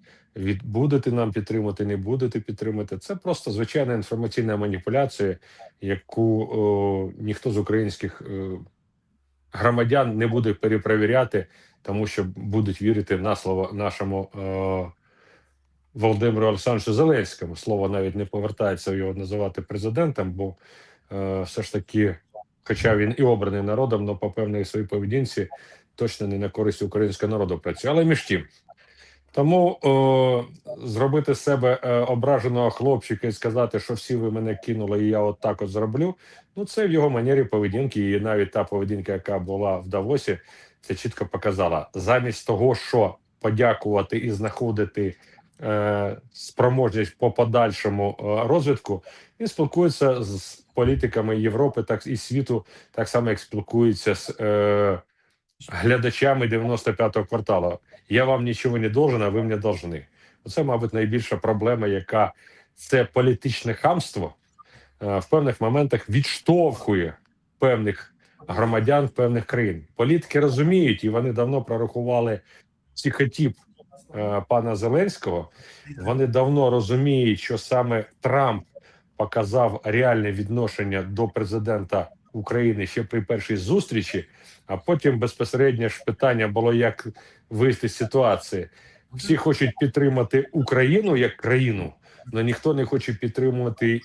будете нам підтримати, не будете підтримати. Це просто звичайна інформаційна маніпуляція, яку ніхто з українських громадян не буде перепровіряти, тому що будуть вірити на слово нашому Володимиру Олександровичу Зеленському. Слово навіть не повертається його називати президентом, бо все ж таки, хоча він і обраний народом, але по певній своїй поведінці точно не на користь українського народу працює. Але між тим. Тому зробити з себе ображеного хлопчика і сказати, що всі ви мене кинули і я от так от зроблю, ну це в його манері поведінки, і навіть та поведінка, яка була в Давосі, це чітко показала. Замість того, що подякувати і знаходити спроможність по подальшому розвитку, він спілкується з політиками Європи так і світу, так само як спілкується з глядачами 95-го кварталу. Я вам нічого не должен, а ви мені должны. Це, мабуть, найбільша проблема, яка це політичне хамство в певних моментах відштовхує певних громадян певних країн. Політики розуміють, і вони давно прорахували психотип пана Зеленського. Вони давно розуміють, що саме Трамп показав реальне відношення до президента України ще при першій зустрічі, а потім безпосередньо ж питання було, як вийти з ситуації. Всі хочуть підтримати Україну як країну, але ніхто не хоче підтримувати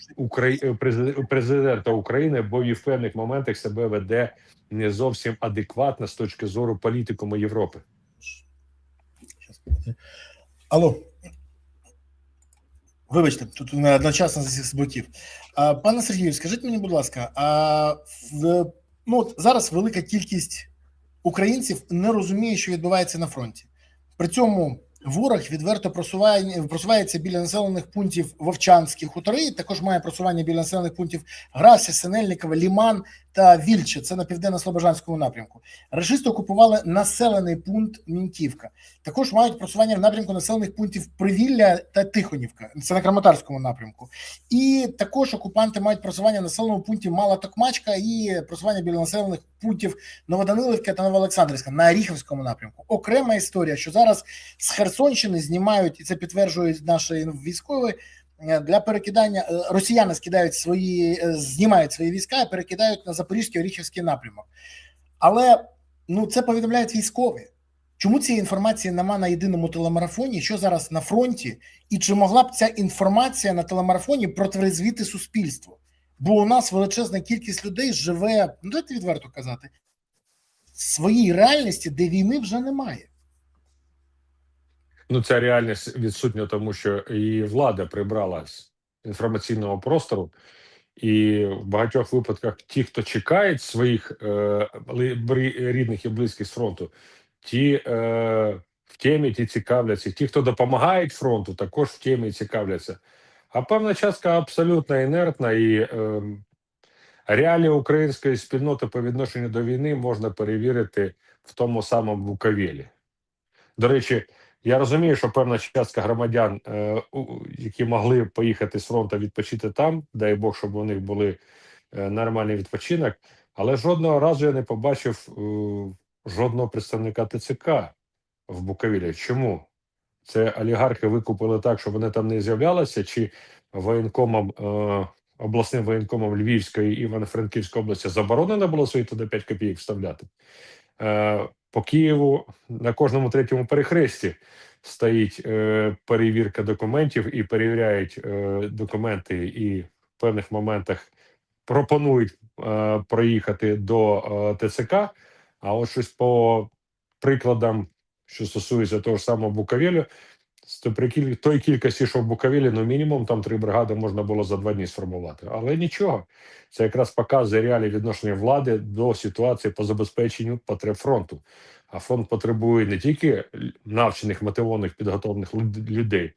президента України, бо і в певних моментах себе веде не зовсім адекватно з точки зору політикуму Європи. Алло. Вибачте, тут у мене одночасно з усіх боків. Пане Сергію, скажіть мені, будь ласка, от зараз велика кількість українців не розуміє, що відбувається на фронті. При цьому ворог відверто просувається біля населених пунктів Вовчанські хутори, також має просування біля населених пунктів Грася, Синельникове, Ліман та Вільче, це на південно-слобожанському напрямку. Рашисти окупували населений пункт Міньківка. Також мають просування в напрямку населених пунктів Привілля та Тихонівка, це на Краматорському напрямку. І також окупанти мають просування в населеному пункті Мала Токмачка і просування біля населених пунктів Новоданилівка та Новоолександрівська на Оріхівському напрямку. Окрема історія, що зараз з Херсонщини знімають, і це підтверджують наші військові, для перекидання росіяни знімають свої війська і перекидають на Запорізький Оріхівський напрямок. Але це повідомляють військові. Чому цієї інформації нема на єдиному телемарафоні, що зараз на фронті, і чи могла б ця інформація на телемарафоні протрезвіти суспільство? Бо у нас величезна кількість людей живе, давайте відверто казати, в своїй реальності, де війни вже немає. Ця реальність відсутня, тому що і влада прибрала з інформаційного простору, і в багатьох випадках ті, хто чекають своїх рідних і близьких з фронту, ті в темі, ті цікавляться. Ті, хто допомагають фронту, також в темі цікавляться. А певна частка абсолютно інертна, і реалії української спільноти по відношенню до війни можна перевірити в тому самому Буковелі. До речі, я розумію, що певна частка громадян, які могли поїхати з фронту відпочити там, дай Бог, щоб у них були нормальний відпочинок, але жодного разу я не побачив жодного представника ТЦК в Буковелі. Чому? Це олігархи викупили так, щоб вони там не з'являлися, чи воєнкомом, обласним воєнкомом Львівської і Івано-Франківської області заборонено було свої туди 5 копійок вставляти? По Києву на кожному третьому перехресті стоїть перевірка документів і перевіряють документи, і в певних моментах пропонують проїхати до ТЦК, А от щось по прикладам, що стосується того ж самого Буковелю, при той кількості, що в Буковелі, ну мінімум там 3 бригади можна було за 2 дні сформувати. Але нічого, це якраз показує реалії відношення влади до ситуації по забезпеченню потреб фронту. А фронт потребує не тільки навчених, мотивованих, підготовлених людей.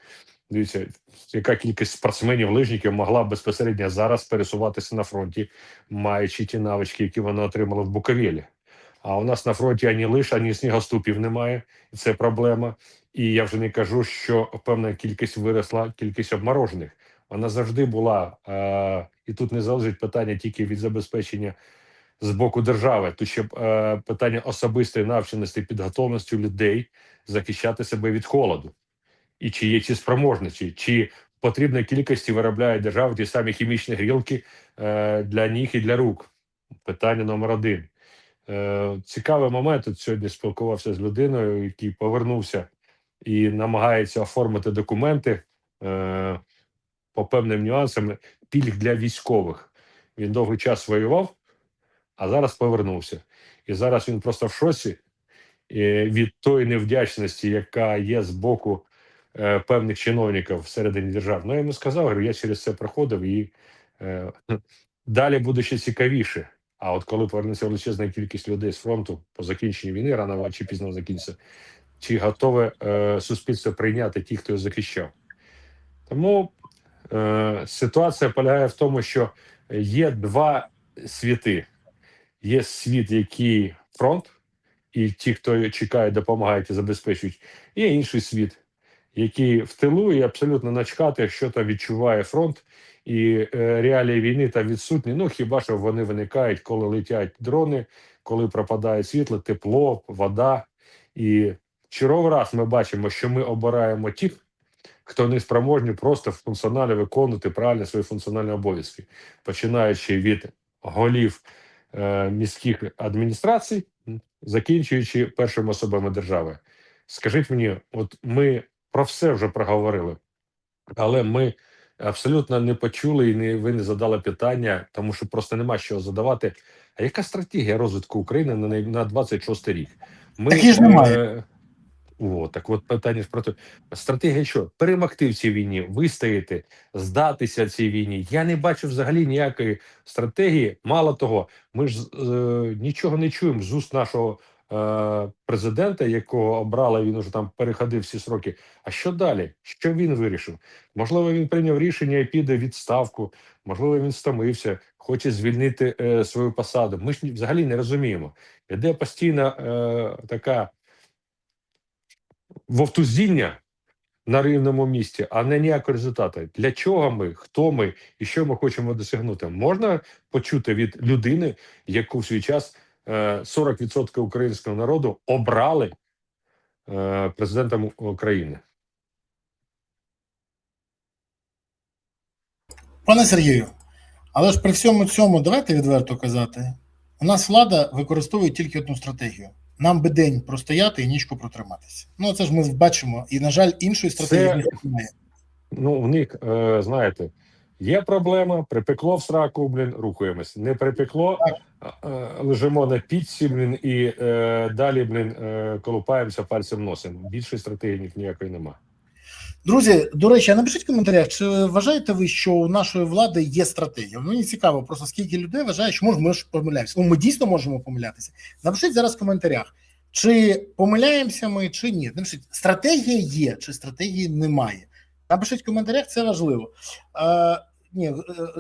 Дивіться, яка кількість спортсменів, лижників могла безпосередньо зараз пересуватися на фронті, маючи ті навички, які вони отримали в Буковелі. А у нас на фронті ані лиш, ані снігоступів немає, і це проблема. І я вже не кажу, що певна кількість виросла, кількість обморожених. Вона завжди була, і тут не залежить питання тільки від забезпечення з боку держави. Тут ще питання особистої навченості, підготовленості людей захищати себе від холоду. І чи є ці спроможності, чи в потрібній кількості виробляє держава ті самі хімічні грілки для ніг і для рук. Питання номер 1. Цікавий момент. От сьогодні спілкувався з людиною, який повернувся і намагається оформити документи по певним нюансам пільг для військових. Він довгий час воював, а зараз повернувся. І зараз він просто в шоці від тої невдячності, яка є з боку певних чиновників всередині держави. Ну, я йому сказав, говорю, я через це проходив, і далі буде ще цікавіше. А от коли повернеться величезна кількість людей з фронту по закінченні війни, рано чи пізно закінчиться, чи готове суспільство прийняти ті, хто його захищав. Тому ситуація полягає в тому, що є 2 світи. Є світ, який фронт, і ті, хто чекає, допомагають і забезпечують. Є інший світ, який в тилу і абсолютно начхати, що там відчуває фронт, і реалії війни там відсутні. Ну, хіба що вони виникають, коли летять дрони, коли пропадає світло, тепло, вода. І черговий раз ми бачимо, що ми обираємо тих, хто не спроможні просто функціонально виконувати правильно свої функціональні обов'язки, починаючи від голів міських адміністрацій, закінчуючи першими особами держави. Скажіть мені, от ми про все вже проговорили, але ми абсолютно не почули і ви не задали питання, тому що просто нема що задавати. А яка стратегія розвитку України на 26 рік? Такі ж немає. Так от питання ж про те. Стратегія що? Перемогти в цій війні, вистояти, здатися цій війні. Я не бачу взагалі ніякої стратегії. Мало того, ми ж нічого не чуємо з уст нашого президента, якого обрали, він уже там переходив всі сроки. А що далі? Що він вирішив? Можливо, він прийняв рішення і піде в відставку, можливо, він стомився, хоче звільнити свою посаду. Ми ж взагалі не розуміємо. Іде постійно така вовтузіння на рівному місці, а не ніякого результату. Для чого ми, хто ми і що ми хочемо досягнути? Можна почути від людини, яку в свій час 40% українського народу обрали президентом України. Пане Сергію, але ж при всьому цьому, давайте відверто казати, у нас влада використовує тільки одну стратегію. Нам би день простояти і нічку протриматися. Ну, це ж ми бачимо. І, на жаль, іншої стратегії немає. Ну, у них, знаєте, є проблема, припекло в сраку, рухаємось. Не припекло, лежимо на піці, і далі, колупаємося пальцем носом. Більшої стратегії ніякої немає. Друзі, до речі, напишіть в коментарях, чи вважаєте ви, що у нашої влади є стратегія? Мені цікаво, просто скільки людей вважає, що ми ж помиляємося. Ну, ми дійсно можемо помилятися. Напишіть зараз в коментарях, чи помиляємося ми, чи ні. Напишіть, стратегія є, чи стратегії немає. Напишіть в коментарях, це важливо. Ні,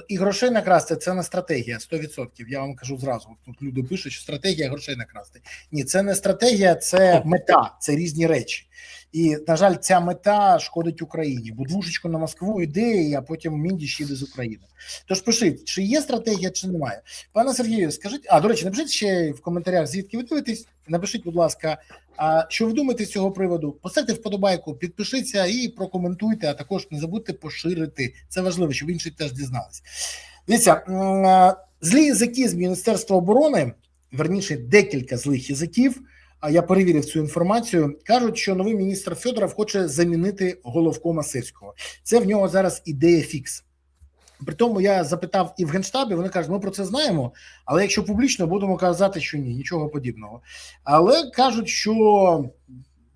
і грошей накрасти – це не стратегія, 100%. Я вам кажу зразу. Тут люди пишуть, що стратегія грошей накрасти. Ні, це не стратегія, це мета, це різні речі. І, на жаль, ця мета шкодить Україні, бо двушечку на Москву йде, а потім Міндіч їде з України. Тож пишіть, чи є стратегія, чи немає. Пане Сергію, скажіть, до речі, напишіть ще в коментарях, звідки ви дивитесь, напишіть, будь ласка, що ви думаєте з цього приводу, поставте вподобайку, підпишіться і прокоментуйте, а також не забудьте поширити, це важливо, щоб інші теж дізнались. Дивіться, злі язики з Міністерства оборони, верніше декілька злих язиків, я перевірив цю інформацію, кажуть, що новий міністр Федоров хоче замінити головкома Сирського. Це в нього зараз ідея фікс. При тому я запитав і в Генштабі, вони кажуть, ми про це знаємо, але якщо публічно, будемо казати, що ні, нічого подібного. Але кажуть, що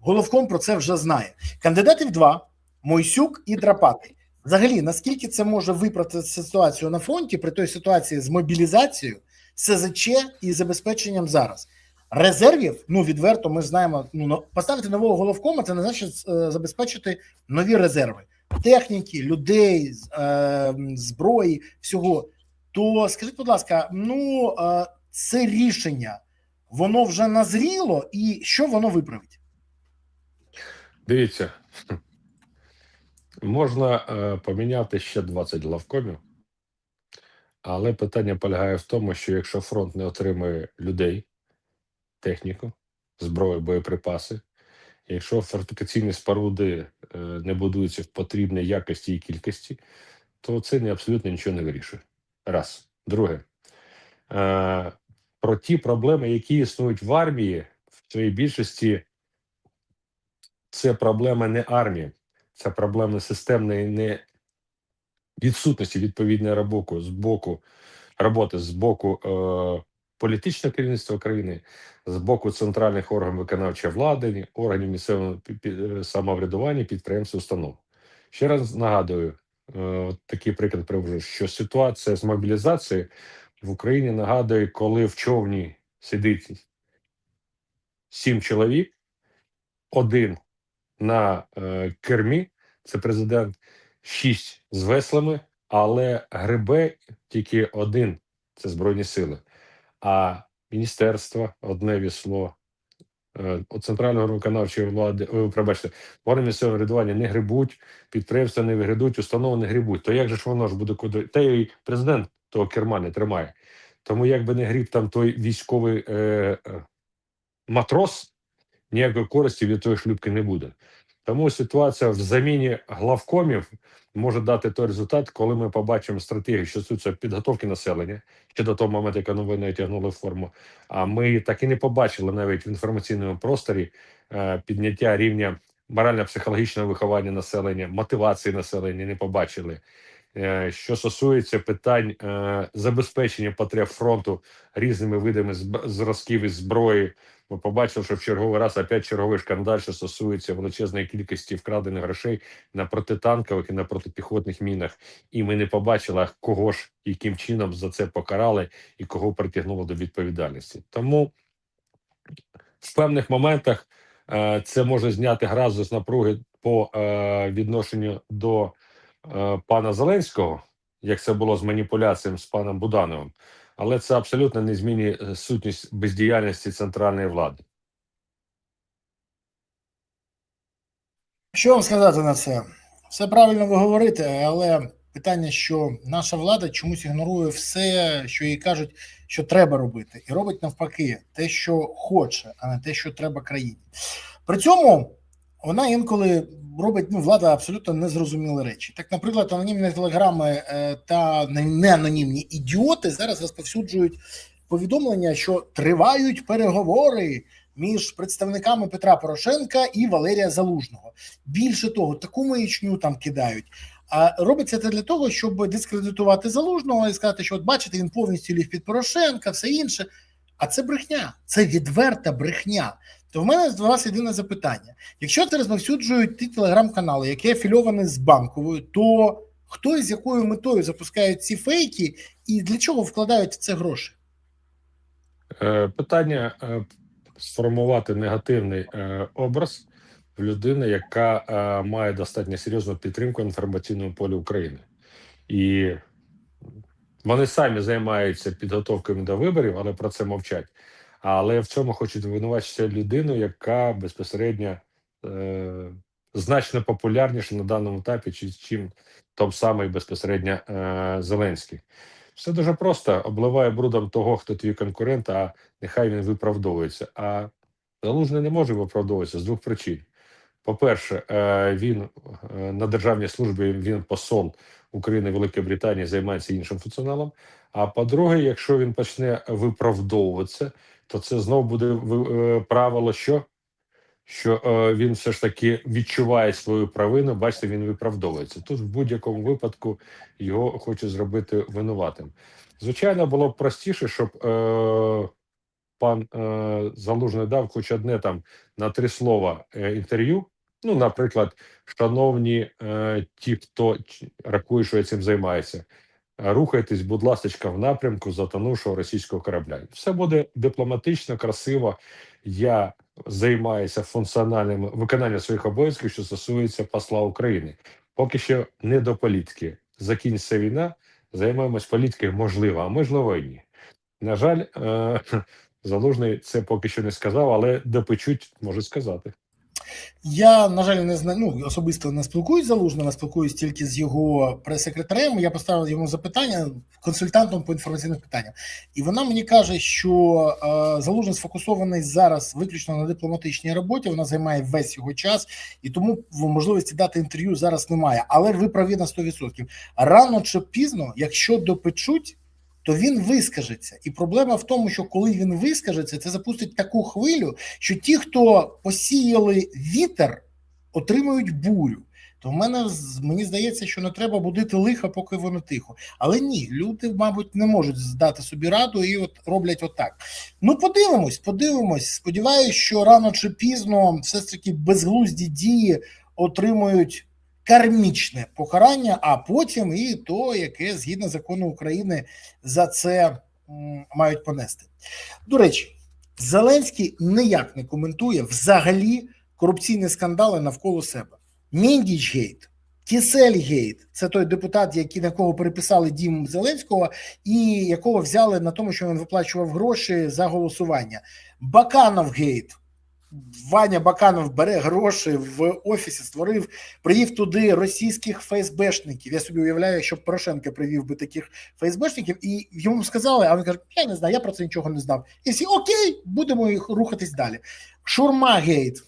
головком про це вже знає. Кандидатів два: Мойсюк і Драпатий. Взагалі, наскільки це може виправити ситуацію на фронті при той ситуації з мобілізацією, СЗЧ і забезпеченням зараз? Резервів, ну відверто, ми ж знаємо, ну поставити нового головкома, це не значить забезпечити нові резерви техніки, людей, зброї, всього. То скажіть, будь ласка, ну це рішення, воно вже назріло, і що воно виправить? Дивіться, можна поміняти ще 20 главкомів, але питання полягає в тому, що якщо фронт не отримує людей, техніку, зброю, боєприпаси, якщо фортифікаційні споруди не будуються в потрібній якості і кількості, то це не абсолютно нічого не вирішує. Раз. Друге, про ті проблеми, які існують в армії, в своїй більшості, це проблема не армії, це проблема системної не відсутності відповідної роботи з боку політичного керівництва країни, з боку центральних органів виконавчої влади, органів місцевого самоврядування, підприємств, установ. Ще раз нагадую, такий приклад привожу, що ситуація з мобілізацією в Україні нагадує, коли в човні сидить 7 чоловік, один на кермі, це президент, 6 з веслами, але гребе тільки один, це Збройні Сили. А міністерство, одне весло, центрального виконавчої влади, пробачте, органи місцевого врядування не гребуть, підприємства не гребуть, установи не гребуть. То як же ж воно ж буде куди? Та й президент того керма не тримає. Тому якби не гріб там той військовий матрос, ніякої користі від тої шлюпки не буде. Тому ситуація в заміні главкомів може дати той результат, коли ми побачимо стратегію, що стосується підготовки населення, ще до того моменту, як новини тягнули форму. А ми так і не побачили навіть в інформаційному просторі підняття рівня морально-психологічного виховання населення, мотивації населення не побачили. Що стосується питань забезпечення потреб фронту різними видами зразків із зброї, ми побачили, що в черговий раз опять черговий шкандаль, що стосується величезної кількості вкрадених грошей на протитанкових і на протипіхотних мінах. І ми не побачили, кого ж, яким чином за це покарали і кого притягнуло до відповідальності. Тому в певних моментах це може зняти градус напруги по відношенню до пана Зеленського, як це було з маніпуляціями з паном Будановим, але це абсолютно не змінює сутність бездіяльності центральної влади. Що вам сказати на це? Все правильно ви говорите, але питання, що наша влада чомусь ігнорує все, що їй кажуть, що треба робити, і робить навпаки те, що хоче, а не те, що треба країні. При цьому вона інколи робить, ну, влада абсолютно незрозумілі речі. Так, наприклад, анонімні телеграми та неанонімні ідіоти зараз розповсюджують повідомлення, що тривають переговори між представниками Петра Порошенка і Валерія Залужного. Більше того, таку маячню там кидають. А робиться це для того, щоб дискредитувати Залужного і сказати, що от бачите, він повністю ліг під Порошенка, все інше. А це брехня, це відверта брехня. То в мене до вас єдине запитання. Якщо це розповсюджують ті телеграм-канали, які афільовані з Банковою, то хто і з якою метою запускають ці фейки і для чого вкладають в це гроші? Питання сформувати негативний образ в людини, яка має достатньо серйозну підтримку в інформаційному полі України. І вони самі займаються підготовкою до виборів, але про це мовчать. Але в цьому хочуть звинувачити людину, яка безпосередньо значно популярніша на даному етапі, чим той самий безпосередньо Зеленський. Все дуже просто. Обливає брудом того, хто твій конкурент, а нехай він виправдовується. А Залужний не може виправдовуватися з двох причин. По-перше, він на державній службі, він посол України, Великої Британії, займається іншим функціоналом. А по-друге, якщо він почне виправдовуватися, то це знову буде правило, що що він все ж таки відчуває свою провину. Бачите, він виправдовується. Тут в будь-якому випадку його хочуть зробити винуватим. Звичайно, було б простіше, щоб пан Залужний дав хоч одне там на 3 слова інтерв'ю. Ну, наприклад, шановні ті, хто рахує, що цим займається, рухайтесь, будь ласка, в напрямку затонувшого російського корабля. Все буде дипломатично, красиво. Я займаюся функціональним виконанням своїх обов'язків, що стосується посла України. Поки що не до політики. Закінчиться війна, займаємось політикою, можливо, а можливо і ні. На жаль, Залужний це поки що не сказав, але допечуть, може сказати. Я, на жаль, не знаю, ну, особисто не спілкуюсь з Залужним, а спілкуюсь тільки з його прес-секретарем. Я поставив йому запитання консультантом по інформаційним питанням. І вона мені каже, що Залужний сфокусований зараз виключно на дипломатичній роботі, вона займає весь його час, і тому можливості дати інтерв'ю зараз немає. Але ви праві на 100%. Рано чи пізно, якщо допечуть, то він вискажеться. І проблема в тому, що коли він вискажеться, це запустить таку хвилю, що ті, хто посіяли вітер, отримують бурю. То мені здається, що не треба будити лиха, поки воно тихо. Але ні, люди, мабуть, не можуть здати собі раду і от роблять отак. Ну, подивимось. Сподіваюсь, що рано чи пізно все ж таки безглузді дії отримують кармічне покарання, а потім і то, яке згідно закону України за це мають понести. До речі, Зеленський ніяк не коментує взагалі корупційні скандали навколо себе. Міндічгейт, Кісельгейт – це той депутат, на кого переписали дім Зеленського і якого взяли на тому, що він виплачував гроші за голосування. Бакановгейт. Ваня Баканов бере гроші в офісі, привів туди російських ФСБшників. Я собі уявляю, що Порошенко привів би таких ФСБшників, і йому сказали, а він каже, я не знаю, я про це нічого не знав. І всі, окей, будемо їх рухатись далі. Шурмагейт.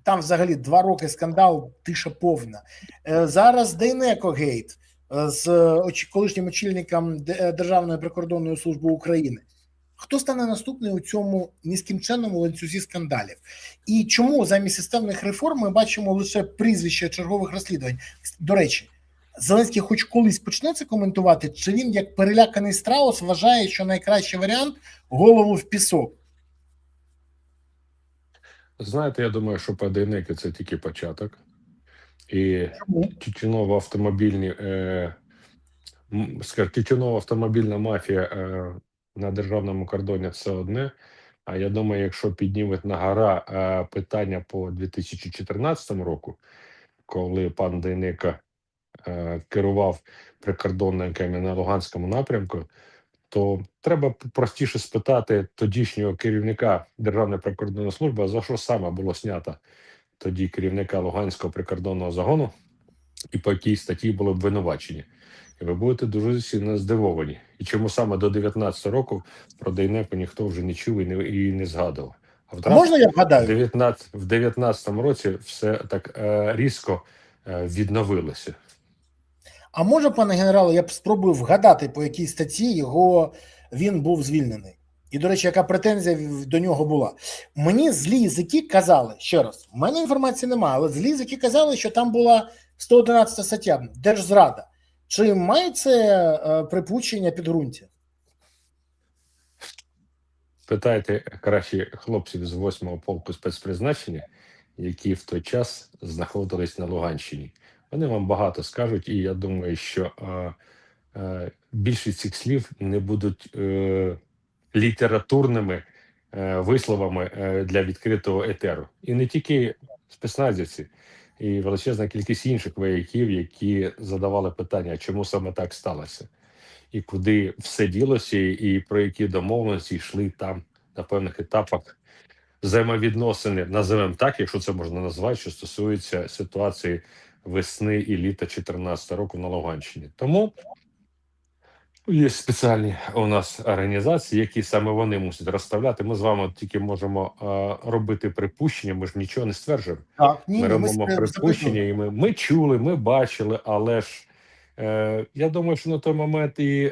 Там взагалі 2 роки скандал, тиша повна. Зараз Дейнекогейт з колишнім очільником Державної прикордонної служби України. Хто стане наступний у цьому нескінченному ланцюзі скандалів? І чому замість системних реформ ми бачимо лише прізвища чергових розслідувань? До речі, Зеленський хоч колись почне це коментувати, чи він, як переляканий страус, вважає, що найкращий варіант – голову в пісок? Знаєте, я думаю, що ПДНК – це тільки початок. І Чому? тютюново-автомобільна мафія на державному кордоні – це одне. А я думаю, якщо підніметь на гора питання по 2014 року, коли пан Дейнеко керував прикордонниками на Луганському напрямку, то треба простіше спитати тодішнього керівника Державної прикордонної служби, за що саме було знято тоді керівника Луганського прикордонного загону і по якій статті були обвинувачені. І ви будете дуже сильно здивовані. І чому саме до 19 року про Дейнеко ніхто вже не чув і не згадував. А можна я вгадаю? В 19-му році все так різко відновилося. А може, пане генерале, я б спробую вгадати, по якій статті він був звільнений. І, до речі, яка претензія до нього була. Мені злі язики казали, ще раз, в мене інформації немає, але злі язики казали, що там була 111 стаття, держзрада. Чи має це припущення підґрунтя? Питайте краще хлопців з 8-го полку спецпризначення, які в той час знаходились на Луганщині. Вони вам багато скажуть, і я думаю, що більшість цих слів не будуть літературними висловами для відкритого етеру. І не тільки спецназівці, і величезна кількість інших вояків, які задавали питання, чому саме так сталося, і куди все ділося, і про які домовленості йшли там на певних етапах взаємовідносини, називаємо так, якщо це можна назвати, що стосується ситуації весни і літа 2014 року на Луганщині. Тому є спеціальні у нас організації, які саме вони мусять розставляти. Ми з вами тільки можемо робити припущення, ми ж нічого не стверджуємо. Так, ми робимо припущення, і ми чули, ми бачили, але ж я думаю, що на той момент і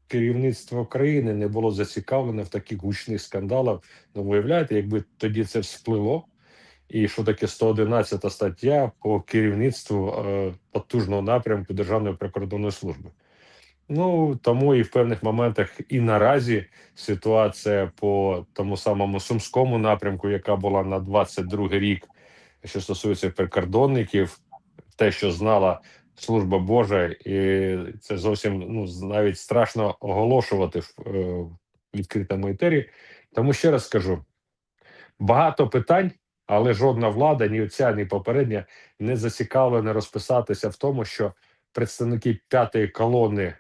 керівництво країни не було зацікавлене в таких гучних скандалах. Ну, виявляєте, якби тоді це всплило, і що таке 111 стаття по керівництву потужного напрямку Державної прикордонної служби. Ну, тому і в певних моментах і наразі ситуація по тому самому Сумському напрямку, яка була на 22-й рік, що стосується прикордонників, те, що знала служба Божа, і це зовсім навіть страшно оголошувати в відкритому етері. Тому ще раз скажу, багато питань, але жодна влада, ні оця, ні попередня, не зацікавлена розписатися в тому, що представники п'ятої колони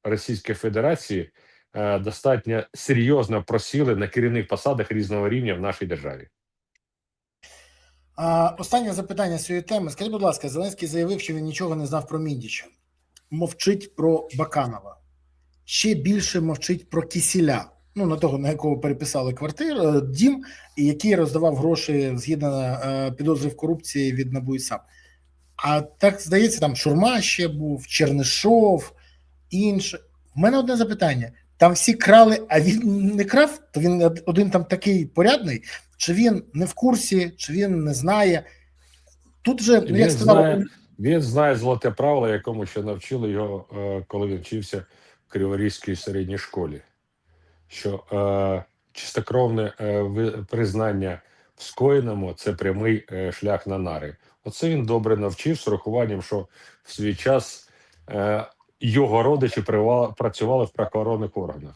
Російської Федерації достатньо серйозно просіли на керівних посадах різного рівня в нашій державі. Останнє запитання з цієї теми. Скажіть, будь ласка, Зеленський заявив, що він нічого не знав про Міндіча. Мовчить про Баканова. Ще більше мовчить про Кісіля, на того, на якого переписали квартиру, дім, і який роздавав гроші згідно підозри в корупції від НАБУ і САП. А так, здається, там Шурма ще був, Чернишов, інше. В мене одне запитання. Там всі крали, а він не крав? То він один там такий порядний? Чи він не в курсі, чи він не знає? Тут же, як сказав... Він знає золоте правило, якому ще навчили його, коли він вчився в Криворізькій середній школі. Що чистокровне признання в скоєному – це прямий шлях на нари. Оце він добре навчив з урахуванням, що в свій час його родичі працювали в правоохоронних органах.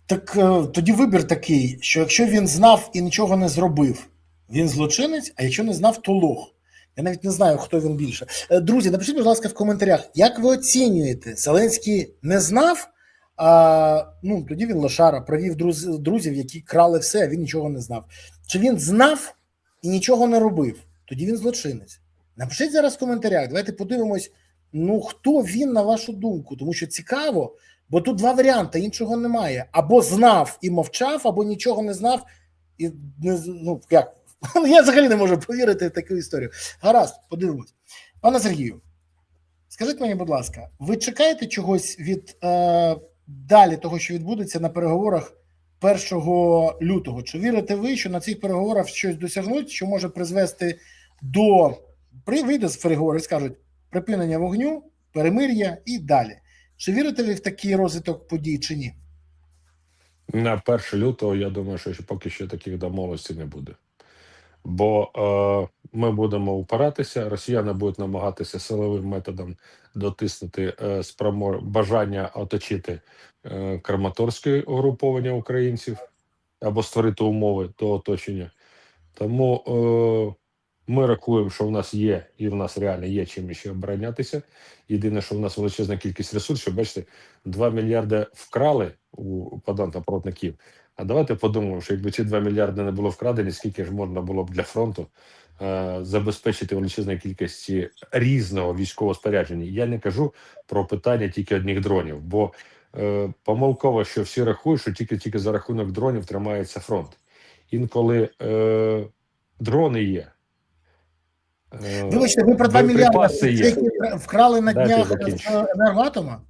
Так тоді вибір такий, що якщо він знав і нічого не зробив, він злочинець, а якщо не знав, то лох. Я навіть не знаю, хто він більше. Друзі, напишіть, будь ласка, в коментарях, як ви оцінюєте, Зеленський не знав, тоді він лошара, провів друзів, які крали все, а він нічого не знав. Чи він знав і нічого не робив, тоді він злочинець. Напишіть зараз в коментарях, давайте подивимось, хто він на вашу думку, тому що цікаво, бо тут два варіанти, іншого немає. Або знав і мовчав, або нічого не знав і як? Я взагалі не можу повірити в таку історію. Гаразд, подивимось. Пане Сергію, скажіть мені, будь ласка, ви чекаєте чогось від далі того, що відбудеться на переговорах 1 лютого? Чи вірите ви, що на цих переговорах щось досягнуть, що може призвести до... Вийде з переговорів і скажуть припинення вогню, перемир'я і далі. Чи вірите ви в такий розвиток подій, чи ні? На 1 лютого, я думаю, що поки що таких домовленостей не буде. Бо ми будемо упиратися, росіяни будуть намагатися силовим методом дотиснути бажання оточити Краматорське угруповання українців або створити умови до оточення. Тому ми рахуємо, що в нас є, і в нас реально є чим ще оборонятися. Єдине, що в нас величезна кількість ресурсів, бачите, 2 мільярди вкрали у подонта-платників. А давайте подумаємо, що якби ці 2 мільярди не було вкрадені, скільки ж можна було б для фронту забезпечити величезної кількості різного військового спорядження. Я не кажу про питання тільки одних дронів, бо помилково, що всі рахують, що тільки за рахунок дронів тримається фронт. Інколи дрони є. Вибачте, ви про 2 мільярди, які вкрали на днях з Енергоатома?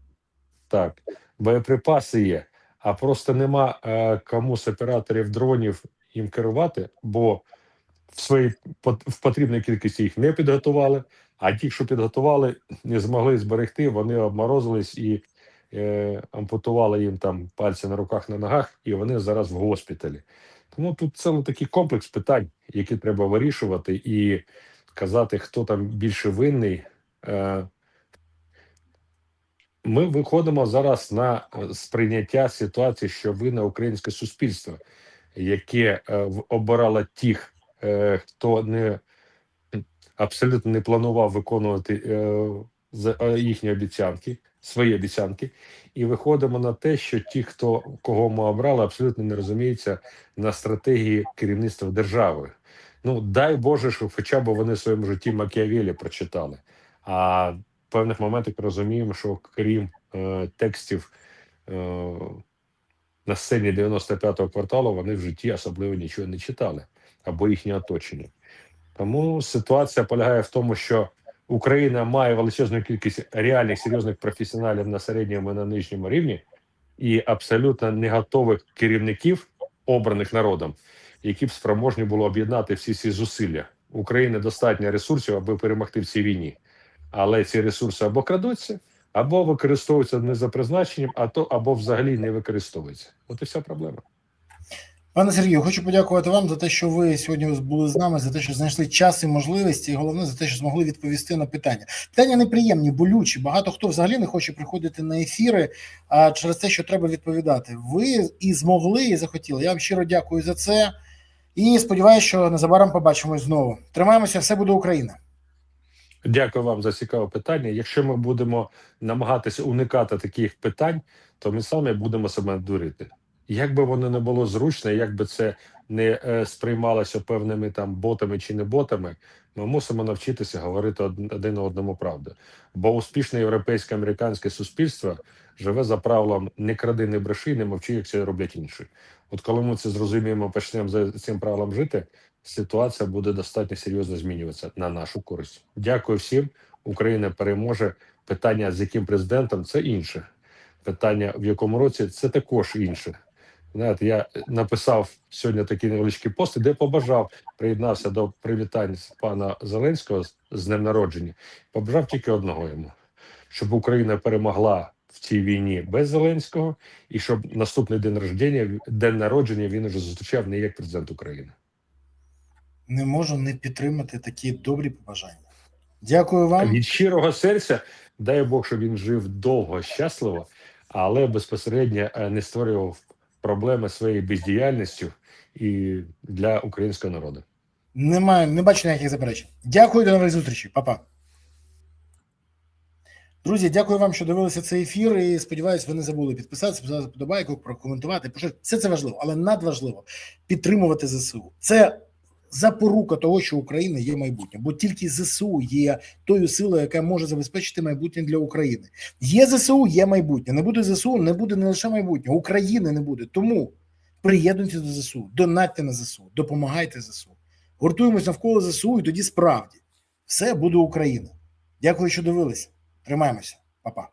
Так, боєприпаси є. А просто нема кому з операторів дронів їм керувати, бо в потрібній кількості їх не підготували, а ті, що підготували, не змогли зберегти, вони обморозились і ампутували їм там пальці на руках, на ногах, і вони зараз в госпіталі. Тому тут цілий такий комплекс питань, які треба вирішувати і казати, хто там більше винний. Ми виходимо зараз на сприйняття ситуації, що винне українське суспільство, яке обирало тих, хто абсолютно не планував виконувати їхні обіцянки, свої обіцянки, і виходимо на те, що ті, кого ми обрали, абсолютно не розуміються на стратегії керівництва державою. Дай Боже, що хоча б вони в своєму житті Макіавелі прочитали. А в певних моментах розуміємо, що крім текстів на сцені 95-го кварталу, вони в житті особливо нічого не читали, або їхнє оточення. Тому ситуація полягає в тому, що Україна має величезну кількість реальних, серйозних професіоналів на середньому і на нижньому рівні, і абсолютно не готових керівників, обраних народом, які б спроможні було об'єднати всі ці зусилля. У України достатньо ресурсів, аби перемогти в цій війні. Але ці ресурси або крадуться, або використовуються не за призначенням, або взагалі не використовуються. От і вся проблема. Пане Сергію, хочу подякувати вам за те, що ви сьогодні були з нами, за те, що знайшли час і можливості, і головне, за те, що змогли відповісти на питання. Питання неприємні, болючі. Багато хто взагалі не хоче приходити на ефіри через те, що треба відповідати. Ви і змогли, і захотіли. Я вам щиро дякую за це. І сподіваюся, що незабаром побачимось знову. Тримаємося, все буде Україна. Дякую вам за цікаве питання. Якщо ми будемо намагатися уникати таких питань, то ми самі будемо себе дурити. Як би воно не було зручно, як би це не сприймалося певними там ботами чи не ботами, ми мусимо навчитися говорити один одному правду. Бо успішне європейське американське суспільство живе за правилом «не кради, не бреши, не мовчи, як це роблять інші». От коли ми це зрозуміємо, почнемо за цим правилом жити, ситуація буде достатньо серйозно змінюватися на нашу користь. Дякую всім. Україна переможе. Питання, з яким президентом, це інше. Питання, в якому році, це також інше. Знаєте, я написав сьогодні такий невеличкий пост, де побажав, приєднався до привітань пана Зеленського з днем народження. Побажав тільки одного йому, щоб Україна перемогла в цій війні без Зеленського, і щоб наступний день народження він уже зустрічав не як президент України. Не можу не підтримати такі добрі побажання. Дякую вам. Від щирого серця, дай Бог, щоб він жив довго, щасливо, але безпосередньо не створював проблеми своєю бездіяльністю і для українського народу. Не бачу ніяких заперечень. Дякую, до нових зустрічей. Па-па. Друзі, дякую вам, що дивилися цей ефір, і сподіваюся, ви не забули підписатися, поставити подобайку, прокоментувати. Це важливо, але надважливо підтримувати ЗСУ. Це запорука того, що Україна є майбутнє, бо тільки ЗСУ є тою силою, яка може забезпечити майбутнє для України. Є ЗСУ, є майбутнє. Не буде ЗСУ, не буде не лише майбутнє, України не буде. Тому приєднуйтесь до ЗСУ, донатьте на ЗСУ, допомагайте ЗСУ. Гуртуємось навколо ЗСУ, і тоді справді все буде Україна. Дякую, що дивилися. Тримаємося. Па-па.